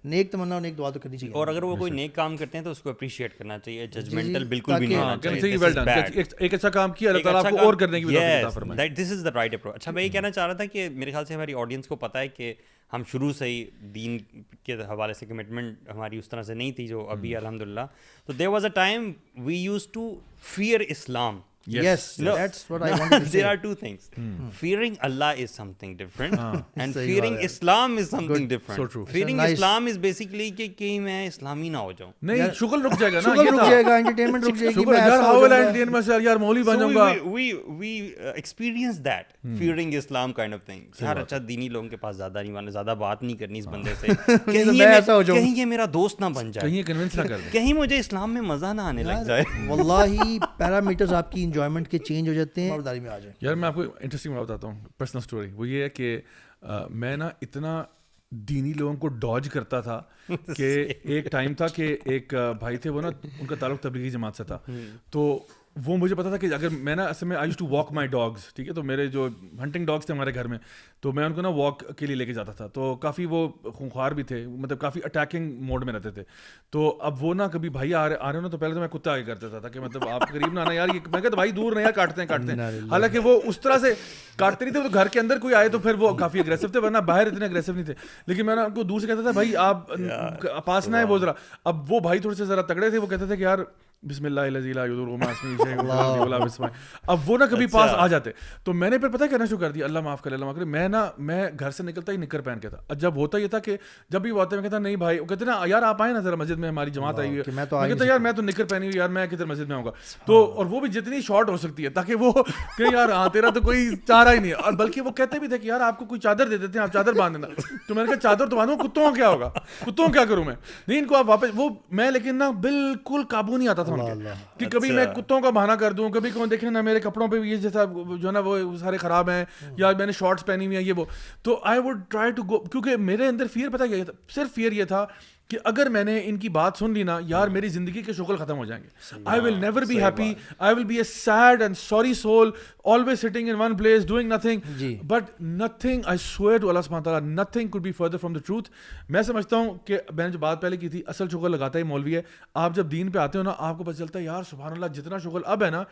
نیک تمنا اور نیک دعا تو کرنی چاہیے. اور اگر وہ کوئی نیک کام کرتے ہیں تو اس کو اپریشیٹ کرنا چاہیے, ججمنٹل بالکل بھی نہیں ہونا چاہیے. ایک اچھا کام کیا, اللہ تعالیٰ آپ کو اور کرنے کی بھی توفیق عطا فرمائے. دس از دا رائٹ اپروچ. اچھا میں یہ کہنا چاہ رہا تھا کہ میرے خیال سے ہماری آڈینس کو پتہ ہے کہ ہم شروع سے ہی دین کے حوالے سے کمٹمنٹ ہماری اس طرح سے نہیں تھی جو ابھی الحمدللہ. تو there was a time we use to fear Islam, Yes, that's what I wanted to say. There are two things. Fearing Allah is something different, and fearing Islam is something different. So true. Fearing Islam is basically کہ کہیں میں اسلامی نہ ہو جاؤں. نہیں, شغل رک جائے گا نا, شغل رک جائے گا, انٹرٹینمنٹ رک جائے گی, شغل یار ہاول انڈین میں سے یار مولوی بن جاؤں گا. We experience that fearing Islam kind of thing. یار اچھا دینی لوگوں کے پاس زیادہ نہیں ماننا, زیادہ بات نہیں کرنی اس بندے سے, کہیں یہ میرا دوست نہ بن جائے, کہیں کنونس نہ کر دے, کہیں مجھے اسلام میں مزہ نہ آنے لگ جائے. واللہ پیرامیٹرز آپ کی انجوائمنٹ کے چینج ہو جاتے ہیں. میں آ جائیں یار, میں آپ کو انٹرسٹنگ بات بتاتا ہوں, پرسنل اسٹوری. وہ یہ ہے کہ میں نا اتنا دینی لوگوں کو ڈاج کرتا تھا کہ ایک ٹائم تھا کہ ایک بھائی تھے, وہ نا ان کا تعلق تبلیغی جماعت سے تھا, تو وہ مجھے پتا تھا کہ اگر میں نا اصل میں I used to walk my dogs, ٹھیک ہے, تو میرے جو ہنٹنگ ڈاگس تھے ہمارے گھر میں, تو میں ان کو نا واک کے لیے لے کے جاتا تھا. تو کافی وہ خونخوار بھی تھے, مطلب کافی اٹیکنگ موڈ میں رہتے تھے. تو اب وہ نا کبھی بھائی آ رہے ہو نا, تو پہلے تو میں کتا آگے کرتا تھا کہ مطلب آپ قریب نہ آنا یار, یہ میں کہتا بھائی دور نہیں, کاٹتے ہیں. حالانکہ وہ اس طرح سے کاٹتے نہیں تھے, تو گھر کے اندر کوئی آئے تو پھر وہ کافی اگریسو تھے, ورنہ باہر اتنے اگریسو نہیں تھے. لیکن میں نا ان کو دور سے کہتا تھا بھائی آپ پاس نہ ہے وہ ذرا. اب وہ بھائی تھوڑے سے ذرا تگڑے تھے, وہ کہتے تھے کہ یار بسم اللہ الذی لا یضر مع اسمہ شیء. اب وہ نا کبھی پاس آ جاتے, تو میں نے پھر پتہ کرنا شروع کر دیا, اللہ معاف کرے اللہ معاف کرے. میں گھر سے نکلتا ہی نکر پہن کے تھا. جب ہوتا یہ تھا کہ جب بھی وہ آتے میں کہتا نہیں بھائی, وہ کہتے نا یار آپ آئے نا ذرا مسجد میں, ہماری جماعت آئی ہوئی ہے. میں کہتا یار میں تو نکر پہنی ہوئی, یار میں کدھر مسجد میں آؤں گا. تو اور وہ بھی جتنی شارٹ ہو سکتی ہے, تاکہ وہ کہ یار ہاں تیرا تو کوئی چارہ ہی نہیں ہے. اور بلکہ وہ کہتے بھی تھے کہ یار آپ کو کوئی چادر دے دیتے ہیں, آپ چادر باندھ دینا. تو میں نے کہا چادر تو باندھوں, کتوں کا کیا ہوگا, کتوں کیا کروں میں, نہیں ان کو آپ واپس وہ میں. لیکن نا بالکل قابو نہیں آتا تھا ان کے, کبھی میں کتوں کا بہانہ کر دوں, کبھی کہوں دیکھیں نا میرے کپڑوں پہ بھی یہ جیسا جو ہے نا وہ سارے خراب ہیں, یا میں نے شارٹس پہنی ہوئی ہیں یہ وہ. تو I would try to go, کیونکہ میرے اندر فیئر پتہ کیا تھا, صرف فیئر یہ تھا کہ اگر میں نے ان کی بات سن لی نا یار, میری زندگی کے شغل ختم ہو جائیں گے. I will never be happy. I will be a sad and sorry soul, always sitting in one place doing nothing. But nothing, I swear to Allah subhanahu wa ta'ala, nothing could be further from the truth. میں سمجھتا ہوں کہ میں نے جو بات پہلے کی تھی, اصل شغل لگاتا ہی مولوی ہے. آپ جب دین پہ آتے ہو نا, آپ کو پتہ چلتا ہے یار سبحان اللہ جتنا شغل اب ہے نا,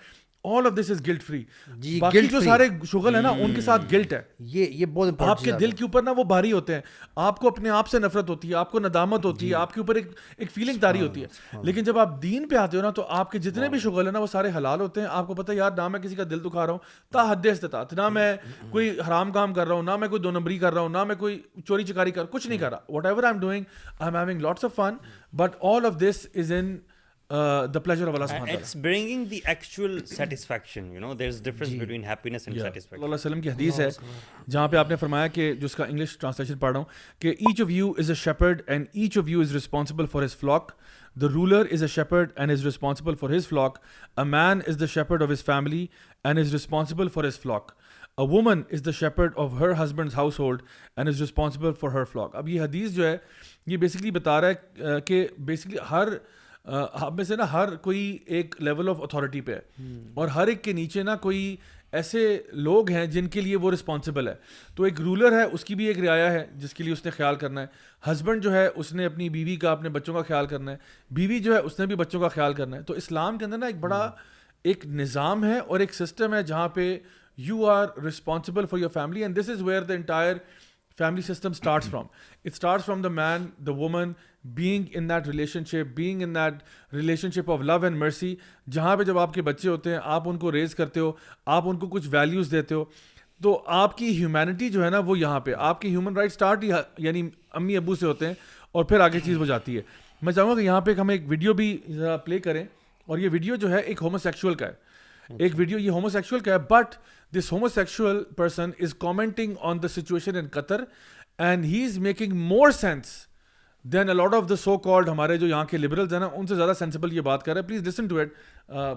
all of this is guilt free. باقی جو سارے شغل ہے نا ان کے ساتھ گلٹ ہے. یہ بہت آپ کے دل کے اوپر نا وہ بھاری ہوتے ہیں, آپ کو اپنے آپ سے نفرت ہوتی ہے, آپ کو ندامت ہوتی ہے, آپ کے اوپر ایک فیلنگ تاری ہوتی ہے. لیکن جب آپ دین پہ آتے ہو نا, تو آپ کے جتنے بھی شغل ہے نا وہ سارے حلال ہوتے ہیں. آپ کو پتہ ہے یار, نہ میں کسی کا دل دکھا رہا ہوں تا حد استطاعت, نہ میں کوئی حرام کام کر رہا ہوں, نہ میں کوئی دو نمبری کر رہا ہوں, نہ میں کوئی چوری چکاری کر, کچھ نہیں کر رہا. What ever I am doing, I am having lots of fun, but all of this is in the pleasure of Allah subhanahu wa ta'ala. It's bringing the actual satisfaction, you know, there's difference between happiness and satisfaction. اللہ علیہ وسلم کی حدیث ہے جہاں پہ آپ نے فرمایا کہ جو اس کا انگلش ٹرانسلیشن پڑھ رہا ہوں کہ each of you is a shepherd and each of you is responsible for his flock. The ruler is a shepherd and is responsible for his flock. A man is the shepherd of his family and is responsible for his flock. A woman is the shepherd of her husband's household and is responsible for her flock. اب یہ حدیث جو ہے یہ basically بتا رہا ہے کہ بیسکلی ہر ہم میں سے نا ہر کوئی ایک لیول آف اتھارٹی پہ ہے, اور ہر ایک کے نیچے نا کوئی ایسے لوگ ہیں جن کے لیے وہ رسپانسبل ہے. تو ایک رولر ہے, اس کی بھی ایک رعایا ہے جس کے لیے اس نے خیال کرنا ہے. ہسبینڈ جو ہے اس نے اپنی بیوی کا, اپنے بچوں کا خیال کرنا ہے. بیوی جو ہے اس نے بھی بچوں کا خیال کرنا ہے. تو اسلام کے اندر نا ایک بڑا ایک نظام ہے اور ایک سسٹم ہے جہاں پہ you are responsible for your family, and this is where the entire family system starts from. It starts from the man, the woman being in that relationship, being in that relationship of love and mercy, جہاں پہ جب آپ کے بچے ہوتے ہیں, آپ ان کو ریز کرتے ہو, آپ ان کو کچھ ویلیوز دیتے ہو, تو آپ کی ہیومینٹی جو ہے نا وہ یہاں پہ, آپ کی ہیومن رائٹ اسٹارٹ یعنی امی ابو سے ہوتے ہیں, اور پھر آگے چیز ہو جاتی ہے. میں چاہوں گا کہ یہاں پہ ہم ایک ویڈیو بھی ذرا پلے کریں, اور یہ ویڈیو جو ہے ایک ہوموسیکشول کا ہے. ایک ویڈیو یہ ہوموسیکشول کا ہے, but this homosexual person is commenting on the situation in Qatar, and he is making more sense than a lot of the so-called ہمارے جو یہاں کے liberals ہیں نا, ان سے زیادہ sensible یہ بات کر رہے ہیں. Please listen to it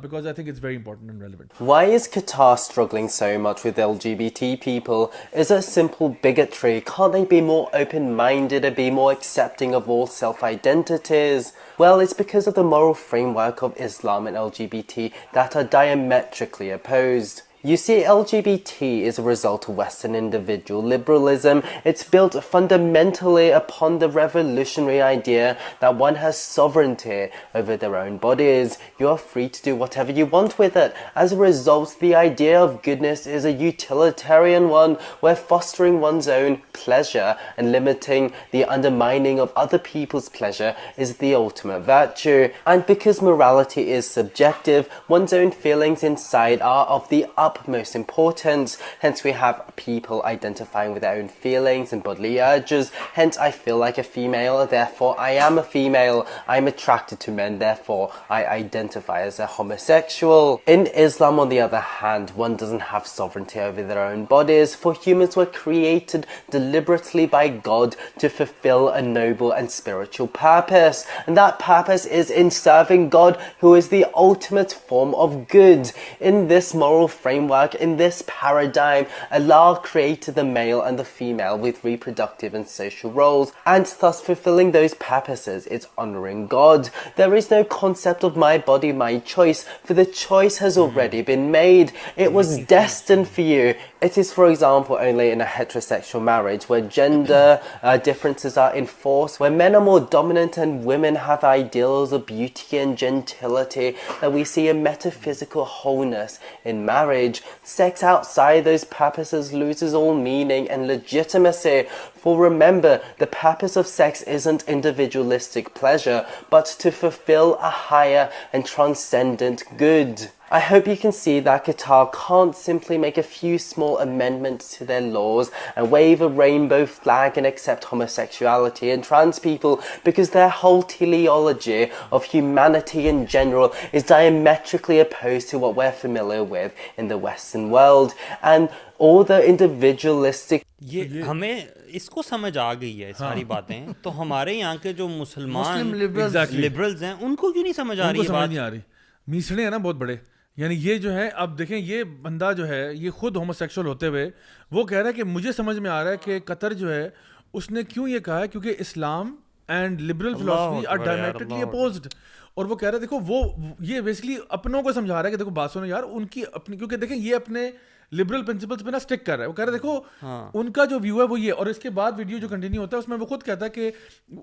because I think it's very important and relevant. Why is Qatar struggling so much with LGBT people? Is it simple bigotry? Can't they be more open-minded and be more accepting of all self-identities? Well, it's because of the moral framework of Islam and LGBT that are diametrically opposed. You see, LGBT is a result of Western individual liberalism. It's built fundamentally upon the revolutionary idea that one has sovereignty over their own bodies. You are free to do whatever you want with it. As a result, the idea of goodness is a utilitarian one, where fostering one's own pleasure and limiting the undermining of other people's pleasure is the ultimate virtue. And because morality is subjective, one's own feelings inside are of the utmost importance. Hence we have people identifying with their own feelings and bodily urges. Hence I feel like a female, therefore I am a female. I'm attracted to men, therefore I identify as a homosexual. In Islam, on the other hand, one doesn't have sovereignty over their own bodies, for humans were created deliberately by God to fulfill a noble and spiritual purpose. And that purpose is in serving God, who is the ultimate form of good. In this moral framework, in this paradigm, Allah created the male and the female with reproductive and social roles, and thus fulfilling those purposes is honoring God. There is no concept of my body, my choice, for the choice has already been made. It was destined for you. It is, for example, only in a heterosexual marriage where gender differences are enforced, where men are more dominant and women have ideals of beauty and gentility, that we see a metaphysical wholeness in marriage. Sex outside those purposes loses all meaning and legitimacy. For remember, the purpose of sex isn't individualistic pleasure, but to fulfill a higher and transcendent good. I hope you can see that Qatar can't simply make a few small amendments to their laws and wave a rainbow flag and accept homosexuality and trans people, because their whole teleology of humanity in general is diametrically opposed to what we're familiar with in the Western world. And all the individualistic یہ ہمیں اس کو سمجھ آ گئی ہے ساری باتیں, تو ہمارے یہاں کے جو مسلمان لبرلز ہیں ان کو کیوں نہیں سمجھ آ رہی ہے؟ بات نہیں آ رہی. میسڑے ہیں نا بہت بڑے. یعنی یہ جو ہے, اب دیکھیں یہ بندہ جو ہے یہ خود ہومو سیکشول ہوتے ہوئے وہ کہہ رہا ہے کہ مجھے سمجھ میں آ رہا ہے کہ قطر جو ہے اس نے کیوں یہ کہا ہے, کیونکہ Islam and liberal philosophy are diametrically opposed. اور وہ کہہ رہا ہے دیکھو وہ یہ بیسکلی اپنوں کو سمجھا رہا ہے کہ دیکھو بات سنو یار, ان کی اپنی, کیونکہ دیکھیں یہ اپنے لبرل پرنسپلس پہ نا اسٹک کر رہا ہے. وہ کہہ رہا ہے دیکھو ان کا جو ویو ہے وہ یہ, اور اس کے بعد ویڈیو جو کنٹینیو ہوتا ہے اس میں وہ خود کہتا ہے کہ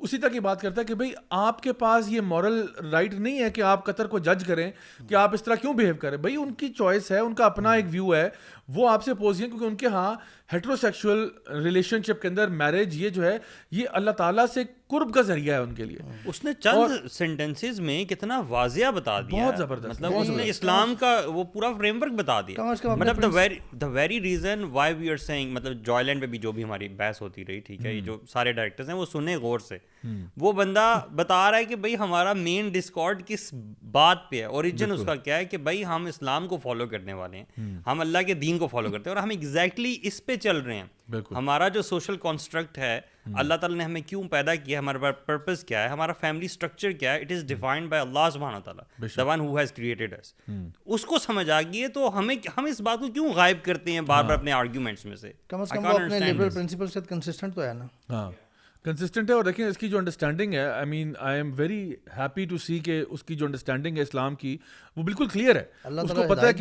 اسی طرح کی بات کرتا ہے کہ بھائی آپ کے پاس یہ مورل رائٹ نہیں ہے کہ آپ قطر کو جج کریں کہ آپ اس طرح کیوں بیہیو کریں. بھائی ان کی چوائس ہے, ان کا اپنا ایک ویو ہے, وہ آپ سے اپوز ہیں, کیونکہ ان کے ہاں ہیٹروسیکشول ریلیشن شپ کے اندر میرج یہ جو ہے یہ اللہ تعالیٰ سے قرب کا ذریعہ ہے ان کے لیے. اس نے چند سینٹنسز میں کتنا واضح بتا دیا, بہت زبردست, مطلب اس نے اسلام کا وہ پورا فریم ورک بتا دیا. مطلب the very reason why we are seeing, مطلب جوائے لینڈ پہ بھی جو بھی ہماری بحث ہوتی رہی, ٹھیک ہے, یہ جو سارے ڈائریکٹرز ہیں وہ سنیں غور سے. وہ بندہ بتا رہا ہے کہ بھائی ہمارا مین ڈسکارڈ کس بات پہ ہے, اوریجن اس کا کیا ہے کہ بھائی ہم اسلام کو فالو کرنے والے ہیں, ہم اللہ کے دین کو فالو کرتے ہیں, اور ہم ایگزیکٹلی اس پہ چل رہے ہیں. ہمارا جو سوشل کانسٹرکٹ ہے, اللہ تعالیٰ نے ہمیں کیوں پیدا کیا, ہمارا پرپز کیا ہے, ہمارا فیملی اسٹرکچر کیا ہے, اٹ از ڈیفائنڈ بائی اللہ سبحانہ و تعالیٰ, the one who has created us. اس کو سمجھ آ گئی ہے, تو ہم اس بات کو کیوں غائب کرتے ہیں بار بار اپنے آرگیومنٹس میں سے؟ کم از کم وہ اپنے لیبرل پرنسپل سے کنسسٹنٹ تو ہے نا. ہاں کنسسٹنٹ ہے. اور دیکھیں اس کی جو انڈرسٹینڈنگ ہے, I mean I am very happy to see کہ اس کی جو انڈرسٹینڈنگ ہے اسلام کی وہ بالکل کلیئر ہے. اس کو پتہ ہے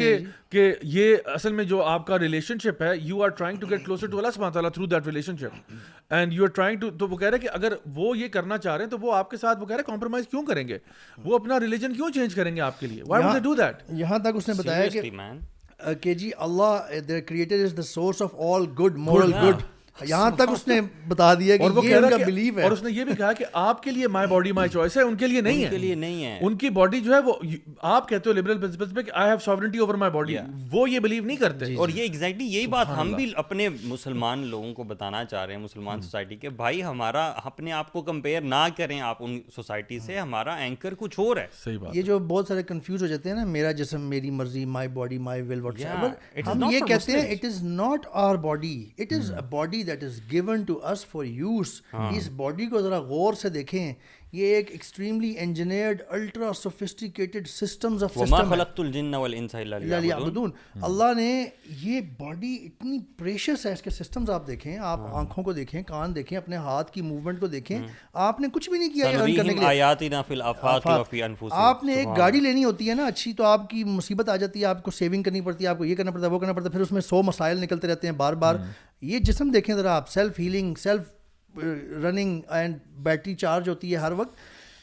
کہ یہ اصل میں جو آپ کا ریلیشن شپ ہے, you are trying to get closer to Allah سبحانہ تعالیٰ through that relationship, and you are trying to, تو وہ کہہ رہے ہیں کہ اگر وہ یہ کرنا چاہ رہے ہیں تو وہ آپ کے ساتھ, وہ کہہ رہے ہیں کمپرومائز کیوں کریں گے, وہ اپنا ریلیجن کیوں چینج کریں گے آپ کے لیے, Y would they do that. یہاں تک اس نے بتایا کہ جی اللہ the creator is the source of all good moral good. یہاں تک اس نے بتا دیا کہ یہ ان کا بلیف ہے. اور اس نے یہ بھی کہا کہ آپ کے لیے مائی باڈی مائی چوائس ہے, ان کے لیے نہیں ہے. ان کی باڈی جو ہے وہ, آپ کہتے ہو لبرل پرنسپلز پہ کہ I have sovereignty over my body, وہ یہ بلیو نہیں کرتے. اور یہ ایگزیکٹلی یہی بات ہم بھی اپنے مسلمان لوگوں کو بتانا چاہ رہے ہیں, مسلمان سوسائٹی کے, بھائی ہمارا اپنے آپ کو کمپیئر نہ کریں آپ ان سوسائٹی سے, ہمارا اینکر کچھ اور ہے. صحیح بات. یہ جو بہت سارے کنفیوز ہو جاتے ہیں نا, میرا جسم میری مرضی, my body my will, whatever, ہم یہ کہتے ہیں it is not our body, it is a body that is given to us for use, اس باڈی کو ذرا غور سے دیکھیں, یہ ایک extremely engineered ultra sophisticated systems of وما خلقت الجن والانس الا لیعبدون. اللہ نے یہ باڈی اتنی پریشیس ہے, اس کے سسٹمز آپ دیکھیں, آپ آنکھوں کو دیکھیں, کان دیکھیں, اپنے ہاتھ کی موومنٹ کو دیکھیں, آپ نے کچھ بھی نہیں کیا ارن کرنے کے لیے. آیاتنا فی الافاق وفی انفسہم. آپ نے ایک گاڑی لینی ہوتی ہے نا اچھی, تو آپ کی مصیبت آ جاتی ہے, آپ کو سیونگ کرنی پڑتی ہے, آپ کو یہ کرنا پڑتا ہے, وہ کرنا پڑتا ہے, پھر اس میں 100 مسائل نکلتے رہتے ہیں بار بار. یہ جسم دیکھیں ذرا آپ, self healing, self running and battery charge ہوتی ہے ہر وقت.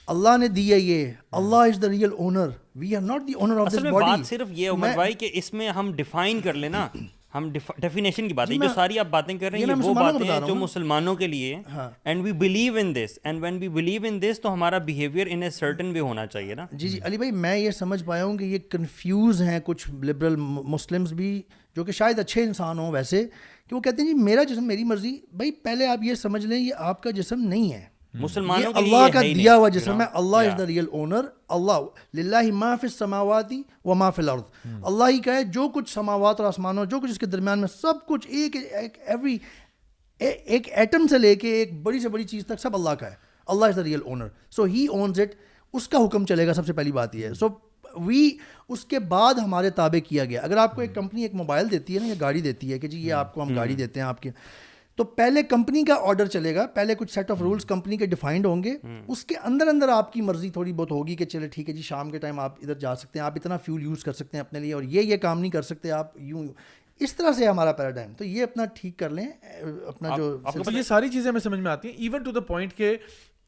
اللہ نے دی ہے یہ, Allah is the real owner, we are not the owner of this body. بات صرف یہ عمر بھائی کہ اس میں ہم ڈیفائن کر لیں نا, ہم ڈیفینیشن کی بات ہے, جو ساری آپ باتیں کر رہے ہیں یہ وہ باتیں ہیں جو مسلمانوں کے لیے, and we believe in this, and when we believe in this تو ہمارا behaviour in a certain way ہونا چاہیے نا. جی علی بھائی, میں یہ سمجھ پایا ہوں کہ یہ کنفیوز ہیں کچھ لبرل مسلمز بھی, جو کہ شاید اچھے انسان ہوں ویسے, کہ وہ کہتے ہیں جی میرا جسم میری مرضی. بھائی پہلے آپ یہ سمجھ لیں یہ آپ کا جسم نہیں ہے, مسلمانوں کے اللہ کا دیا ہوا جسم ہے. Allah is the real owner. اللہ للہ ما فی السماوات و ما فی الارض. اللہ ہی کا ہے جو کچھ سماوات اور آسمانوں, جو کچھ اس کے درمیان میں, سب کچھ ایک ایٹم سے لے کے ایک بڑی سے بڑی چیز تک سب اللہ کا ہے. Allah is the real owner, so he owns it. اس کا حکم چلے گا, سب سے پہلی بات یہ ہے. سو اس کے بعد ہمارے تابع کیا گیا. اگر آپ کو ایک کمپنی ایک موبائل دیتی ہے نا, یا گاڑی دیتی ہے کہ جی یہ آپ کو ہم گاڑی دیتے ہیں آپ کے, تو پہلے کمپنی کا آرڈر چلے گا, پہلے کچھ سیٹ آف رولز کمپنی کے ڈیفائنڈ ہوں گے, اس کے اندر آپ کی مرضی تھوڑی بہت ہوگی کہ چلے ٹھیک ہے جی شام کے ٹائم آپ ادھر جا سکتے ہیں, آپ اتنا فیول یوز کر سکتے ہیں اپنے لیے, اور یہ کام نہیں کر سکتے آپ, یوں اس طرح سے ہمارا پیراڈائم. تو یہ اپنا ٹھیک کر لیں اپنا جو. یہ ساری چیزیں ہمیں سمجھ میں آتی ہیں, ایون ٹو دا پوائنٹ کہ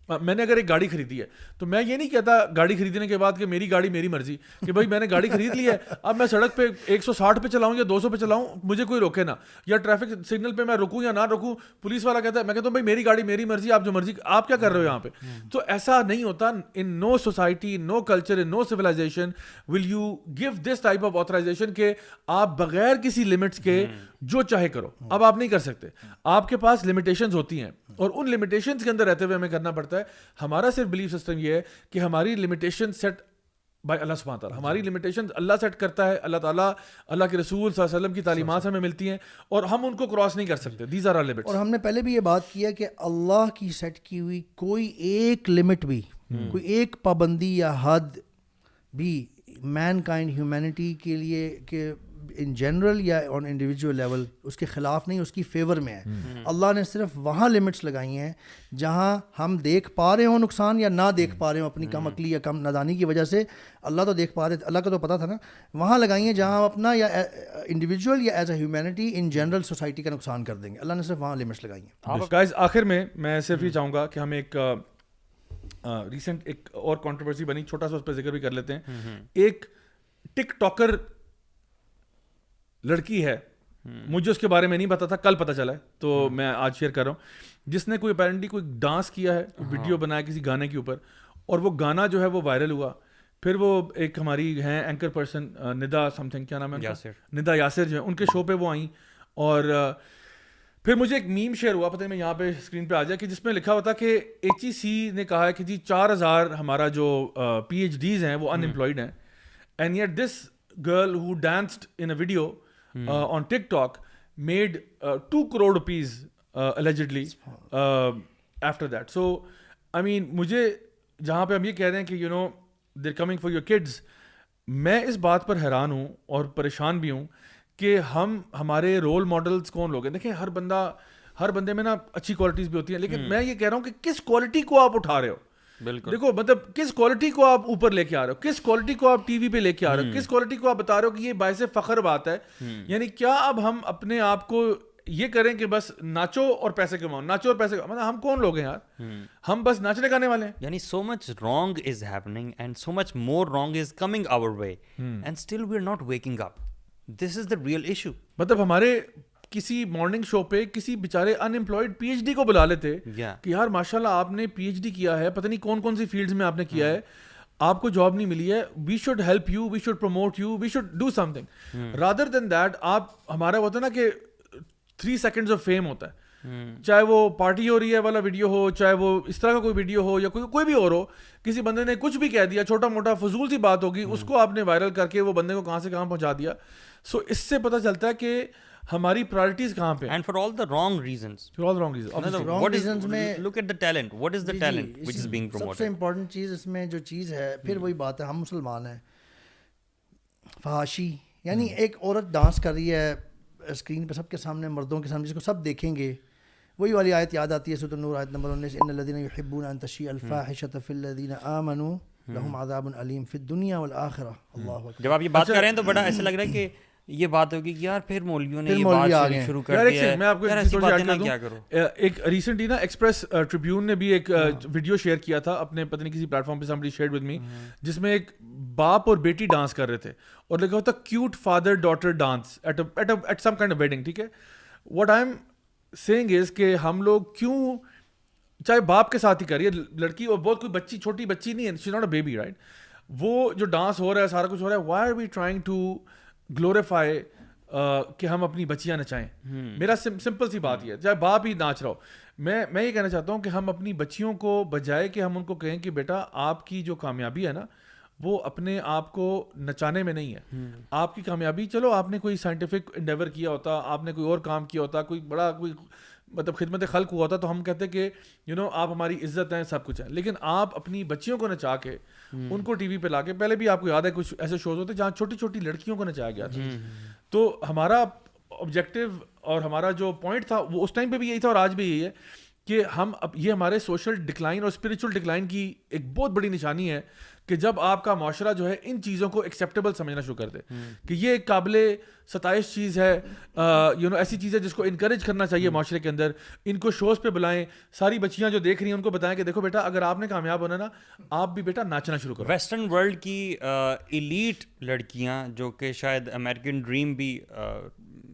میں نے اگر ایک گاڑی خریدی ہے تو میں یہ نہیں کہتا گاڑی خریدنے کے بعد کہ میری گاڑی میری مرضی, کہ بھائی میں نے گاڑی خرید لی ہے, اب میں سڑک پہ 160 پہ چلاؤں یا 200 پہ چلاؤں, مجھے کوئی روکے نا, یا ٹریفک سگنل پہ میں رکوں یا نہ رکوں, پولیس والا کہتا ہے, میں کہتا ہوں بھائی میری گاڑی میری مرضی, آپ جو مرضی, آپ کیا کر رہے ہو یہاں پہ. تو ایسا نہیں ہوتا. In no society, no culture, in no civilisation will you give this type of authorisation کہ آپ بغیر کسی لمٹس کے جو چاہے کرو. اب آپ نہیں کر سکتے, آپ کے پاس لمیٹیشنز ہوتی ہیں, اور ان لمیٹیشنز کے اندر رہتے ہوئے ہمیں کرنا پڑتا ہے. ہمارا صرف بلیف سسٹم یہ ہے کہ ہماری لمیٹیشن سیٹ بائی اللہ سبحانہ تعالیٰ, ہماری لمیٹیشن اللہ سیٹ کرتا ہے, اللہ تعالیٰ, اللہ کے رسول صلی اللہ علیہ وسلم کی تعلیمات ہمیں ملتی ہیں, اور ہم ان کو کراس نہیں کر سکتے. These are our limits. اور ہم نے پہلے بھی یہ بات کی ہے کہ اللہ کی سیٹ کی ہوئی کوئی ایک لمٹ بھی, کوئی ایک پابندی یا حد بھی مین کائنڈ ہیومینٹی کے لیے کہ ان جنرل یا آن انڈیویجول لیول اس کے خلاف نہیں, اس کی فیور میں ہے. اللہ نے صرف وہاں لمٹس لگائی ہیں جہاں ہم دیکھ پا رہے ہوں نقصان یا نہ دیکھ پا رہے ہوں اپنی کم عقلی یا کم نادانی کی وجہ سے. اللہ تو دیکھ پا رہے, اللہ کا تو پتہ تھا نا, وہاں لگائی ہیں جہاں ہم اپنا یا انڈیویجول یا as a humanity in general society کا نقصان کر دیں گے. اللہ نے صرف وہاں لمٹس لگائی ہیں. گائز آخر میں صرف یہ چاہوں گا کہ ہم ایک ریسنٹ ایک اور کنٹروورسی بنی, چھوٹا سا اس پہ ذکر بھی کر لیتے ہیں. ایک ٹک ٹاکر لڑکی ہے, مجھے اس کے بارے میں نہیں پتا تھا, کل پتا چلا ہے, تو میں آج شیئر کر رہا ہوں, جس نے کوئی اپیرنٹلی کوئی ڈانس کیا ہے, ویڈیو بنایا کسی گانے کے اوپر, اور وہ گانا جو ہے وہ وائرل ہوا. پھر وہ ایک ہماری ہیں اینکر پرسن ندا سم تھنگ, کیا نام ہے, ندا یاسر جو ہے, ان کے شو پہ وہ آئیں, اور پھر مجھے ایک میم شیئر ہوا, پتہ نہیں میں یہاں پہ اسکرین پہ آ جائے, کہ جس میں لکھا ہوا تھا کہ HEC نے کہا ہے کہ جی 4000 ہمارا جو PhDs ہیں وہ ان امپلائڈ ہیں, and yet this girl who ڈانسڈ in a video on TikTok made 2 crore rupees allegedly after that. So I mean مجھے جہاں پہ ہم یہ کہہ رہے ہیں کہ you know they're coming for your kids, میں اس بات پر حیران ہوں اور پریشان بھی ہوں کہ ہمارے رول ماڈلز کون لوگ ہیں. دیکھیں ہر بندے میں نا اچھی کوالٹیز بھی ہوتی ہیں, لیکن میں یہ کہہ رہا ہوں کہ کس کوالٹی کو آپ اٹھا رہے ہو. بالکل, دیکھو مطلب کس کوالٹی کو آپ اوپر لے کے آ رہے ہو, کس کوالٹی کو آپ ٹی وی پہ لے کے آ رہے ہو, کس کوالٹی کو آپ بتا رہے ہو کہ یہ باعث فخر بات ہے. یعنی کیا اب ہم اپنے آپ کو یہ کریں کہ بس ناچو اور پیسے کماؤ, ناچو اور پیسے کماؤ, مطلب ہم کون لوگ ہیں یار, ہم بس ناچنے گانے والے ہیں. یعنی so much wrong is happening and so much more wrong is coming our way and still we are not waking up. This is the real issue. مطلب ہمارے کسی مارننگ شو پہ کسی بیچارے ان امپلائڈ PhD کو بلا لیتے کہ یار ماشاء اللہ آپ نے PhD کیا ہے, پتہ نہیں کون سی فیلڈز میں آپ نے کیا ہے, آپ کو جاب نہیں ملی ہے, we should help you, we should promote you, we should do something rather than that. آپ ہمارا ہوتا ہے نا کہ 3 seconds آف فیم ہوتا ہے, چاہے وہ پارٹی ہو رہی ہے والا ویڈیو ہو, چاہے وہ اس طرح کا کوئی ویڈیو ہو, یا کوئی بھی اور ہو, کسی بندے نے کچھ بھی کہہ دیا, چھوٹا موٹا فضول سی بات ہوگی, اس کو آپ نے وائرل کر کے وہ بندے کو کہاں سے کہاں پہنچا دیا. سو اس سے پتہ چلتا ہے کہ ہماری پرائرٹیز کہاں پہ, and for all the wrong reasons, for all wrong reason. what is look at the talent, what is the talent which is being promoted. سب سے امپورٹنٹ چیز اس میں جو چیز ہے, پھر وہی بات ہے, ہم مسلمان ہیں, فحاشی, یعنی ایک عورت ڈانس کر رہی ہے اسکرین پہ سب کے سامنے, مردوں کے سامنے, جس کو سب دیکھیں گے, وہی والی آیت یاد آتی ہے سورۃ النور آیت نمبر 19, ان الذین یحبون ان تشیع الفاحشۃ فی الذین آمنوا لہم عذاب علیم فی الدنیا والآخرہ. اللہ اکبر. جب آپ یہ بات کر رہے ہیں تو بڑا ایسا لگ رہا ہے کہ یہ بات ہوگی کہ یار پھر مولویوں نے یہ بات شروع کر دی ہے. میں آپ کو ایسی باتیں نہ کیا کروں. ایک ریسنٹلی نا ایکسپریس ٹریبیون نے بھی ایک ویڈیو شیئر کیا تھا اپنے پتہ نہیں کسی پلیٹ فارم پہ, somebody shared with me, جس میں ایک باپ اور بیٹی ڈانس کر رہے تھے اور لکھا ہوتا cute father daughter dance at some kind of wedding. ٹھیک ہے, what I am seeing is کہ ہم لوگ کیوں, چاہے باپ کے ساتھ ہی کریے, لڑکی اور بہت کوئی بچی, چھوٹی بچی نہیں ہے, she is not a baby right, وہ جو ڈانس ہو رہا ہے, سارا کچھ ہو رہا ہے, why are we trying to glorify کہ ہم اپنی بچیاں نچائیں. میرا سمپل سی بات یہ ہے, چاہے باپ ہی ناچ رہا ہو, میں یہ کہنا چاہتا ہوں کہ ہم اپنی بچیوں کو بجائے کہ ہم ان کو کہیں کہ بیٹا آپ کی جو کامیابی ہے نا وہ اپنے آپ کو نچانے میں نہیں ہے, آپ کی کامیابی, چلو آپ نے کوئی سائنٹیفک انڈیور کیا ہوتا, آپ نے کوئی اور کام کیا ہوتا, کوئی بڑا کوئی مطلب خدمت خلق ہوا ہوتا, تو ہم کہتے کہ آپ ہماری عزت ہیں, سب کچھ ہے, لیکن آپ اپنی بچیوں کو نچا کے ان کو ٹی وی پہ لا کے, پہلے بھی آپ کو یاد ہے کچھ ایسے شوز ہوتے جہاں چھوٹی چھوٹی لڑکیوں کو نچایا گیا تھا, تو ہمارا آبجیکٹیو اور ہمارا جو پوائنٹ تھا وہ اس ٹائم پہ بھی یہی تھا اور آج بھی یہی ہے کہ ہم یہ ہمارے سوشل ڈکلائن اور اسپریچول ڈکلائن کی ایک بہت بڑی نشانی ہے کہ جب آپ کا معاشرہ جو ہے ان چیزوں کو ایکسیپٹیبل سمجھنا شروع کر دے کہ یہ ایک قابل ستائش چیز ہے, ایسی چیز ہے جس کو انکریج کرنا چاہیے معاشرے کے اندر, ان کو شوز پہ بلائیں, ساری بچیاں جو دیکھ رہی ہیں ان کو بتائیں کہ دیکھو بیٹا اگر آپ نے کامیاب ہونا نا, آپ بھی بیٹا ناچنا شروع کرو. ویسٹرن ورلڈ کی ایلیٹ لڑکیاں جو کہ شاید امریکن ڈریم بھی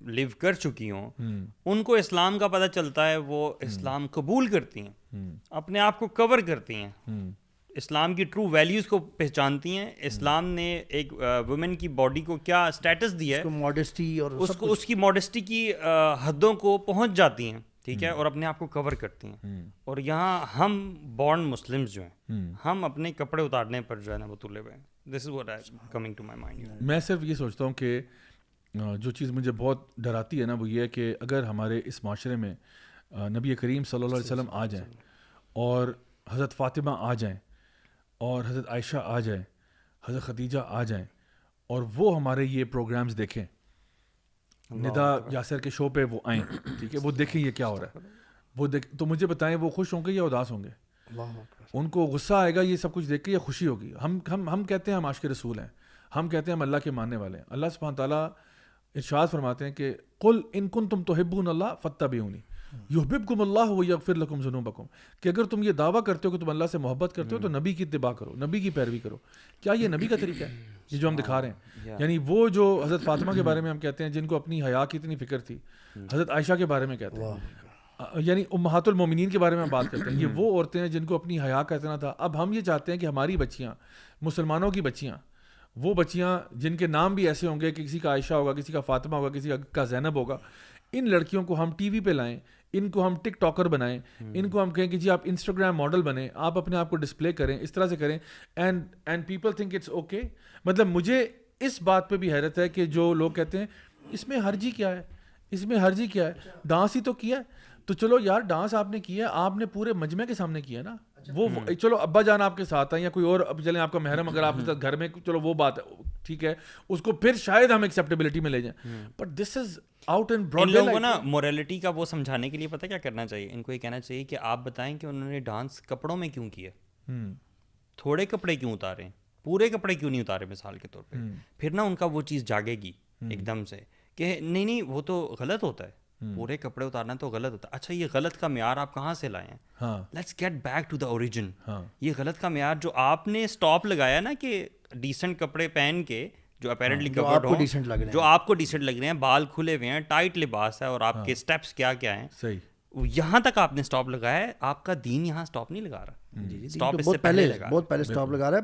لیو کر چکی ہوں, ان کو اسلام کا پتہ چلتا ہے, وہ اسلام قبول کرتی ہیں, اپنے آپ کو کور کرتی ہیں, اسلام کی ٹرو ویلیوز کو پہچانتی ہیں, اسلام نے ایک وومن کی باڈی کو کیا اسٹیٹس دیا ہے, ماڈسٹی اور اس کی ماڈسٹی کی حدوں کو پہنچ جاتی ہیں, ٹھیک ہے, اور اپنے آپ کو کور کرتی ہیں. اور یہاں ہم بورن مسلمز جو ہیں, ہم اپنے کپڑے اتارنے پر جو ہے نا وہ تلے ہوئے ہیں. This is what I coming to my mind. میں صرف یہ سوچتا ہوں کہ جو چیز مجھے بہت ڈراتی ہے نا وہ یہ ہے کہ اگر ہمارے اس معاشرے میں نبی کریم صلی اللہ علیہ وسلم آ جائیں اور حضرت فاطمہ آ جائیں اور حضرت عائشہ آ جائیں, حضرت خدیجہ آ جائیں, اور وہ ہمارے یہ پروگرامز دیکھیں, ندا یاسر کے شو پہ وہ آئیں, ٹھیک ہے, وہ دیکھیں یہ کیا ہو رہا ہے, وہ تو مجھے بتائیں وہ خوش ہوں گے یا اداس ہوں گے, ان کو غصہ آئے گا یہ سب کچھ دیکھ کے یا خوشی ہوگی. ہم کہتے ہیں ہم عاشق رسول ہیں, ہم کہتے ہیں ہم اللہ کے ماننے والے ہیں. اللہ سبحانہ تعالیٰ ارشاد فرماتے ہیں کہ قل ان کنتم تحبون اللہ فاتبعونی یحببکم اللہ ویغفر لکم ذنوبکم, کہ اگر تم یہ دعویٰ کرتے ہو کہ تم اللہ سے محبت کرتے ہو تو نبی کی اتباع کرو, نبی کی پیروی کرو. کیا یہ نبی کا طریقہ ہے یہ جو ہم دکھا رہے ہیں؟ یعنی وہ جو حضرت فاطمہ کے بارے میں ہم کہتے ہیں جن کو اپنی حیا کی اتنی فکر تھی, حضرت عائشہ کے بارے میں کہتے ہیں, یعنی امہات المومنین کے بارے میں ہم بات کرتے ہیں, یہ وہ عورتیں ہیں جن کو اپنی حیا کا اتنا تھا. اب ہم یہ چاہتے ہیں کہ ہماری بچیاں, مسلمانوں کی بچیاں, وہ بچیاں جن کے نام بھی ایسے ہوں گے کہ کسی کا عائشہ ہوگا, کسی کا فاطمہ ہوگا, کسی کا زینب ہوگا, ان لڑکیوں کو ہم ٹی وی پہ لائیں, ان کو ہم ٹک ٹاکر بنائیں, ان کو ہم کہیں کہ جی آپ انسٹاگرام ماڈل بنیں, آپ اپنے آپ کو ڈسپلے کریں, اس طرح سے کریں, and people think it's okay. مطلب مجھے اس بات پہ بھی حیرت ہے کہ جو لوگ کہتے ہیں اس میں حرجی کیا ہے, اس میں حرجی کیا ہے, ڈانس ہی تو کیا ہے, تو چلو یار ڈانس آپ نے کیا ہے, آپ نے پورے مجمع کے سامنے کیا نا, وہ چلو ابا جان آپ کے ساتھ ہیں یا کوئی اور, اب چلیں آپ کا محرم اگر آپ کے ساتھ گھر میں, چلو وہ بات ٹھیک ہے, اس کو پھر شاید ہم ایکسیپٹیبلٹی میں لے جائیں, but this is out and broad. ان لوگوں کو نا موریلٹی کا وہ سمجھانے کے لیے پتہ کیا کرنا چاہیے, ان کو یہ کہنا چاہیے کہ آپ بتائیں کہ انہوں نے ڈانس کپڑوں میں کیوں کیا, تھوڑے کپڑے کیوں اتارے, پورے کپڑے کیوں نہیں اتارے مثال کے طور پہ, پھر نا ان کا وہ چیز جاگے گی ایک دم سے کہ نہیں وہ تو غلط ہوتا ہے, پورے کپڑے اتارنا تو غلط ہوتا ہے. اچھا یہ غلط کا معیار آپ کہاں سے لائے ہیں, let's get back to the origin. یہ غلط کا معیار جو آپ نے اسٹاپ لگایا نا کہ ڈیسنٹ کپڑے پہن کے جو اپیرنٹلی کورڈ ہوں, جو آپ کو ڈیسنٹ لگ رہے ہیں, بال کھلے ہوئے ہیں, ٹائٹ لباس ہے, اور آپ کے اسٹیپس کیا کیا ہیں, صحیح یہاں تک آپ نے اسٹاپ لگایا ہے. آپ کا دین یہاں اسٹاپ نہیں لگا رہا, اسٹاپ اس سے پہلے لگا, بہت پہلے اسٹاپ لگا رہا ہے.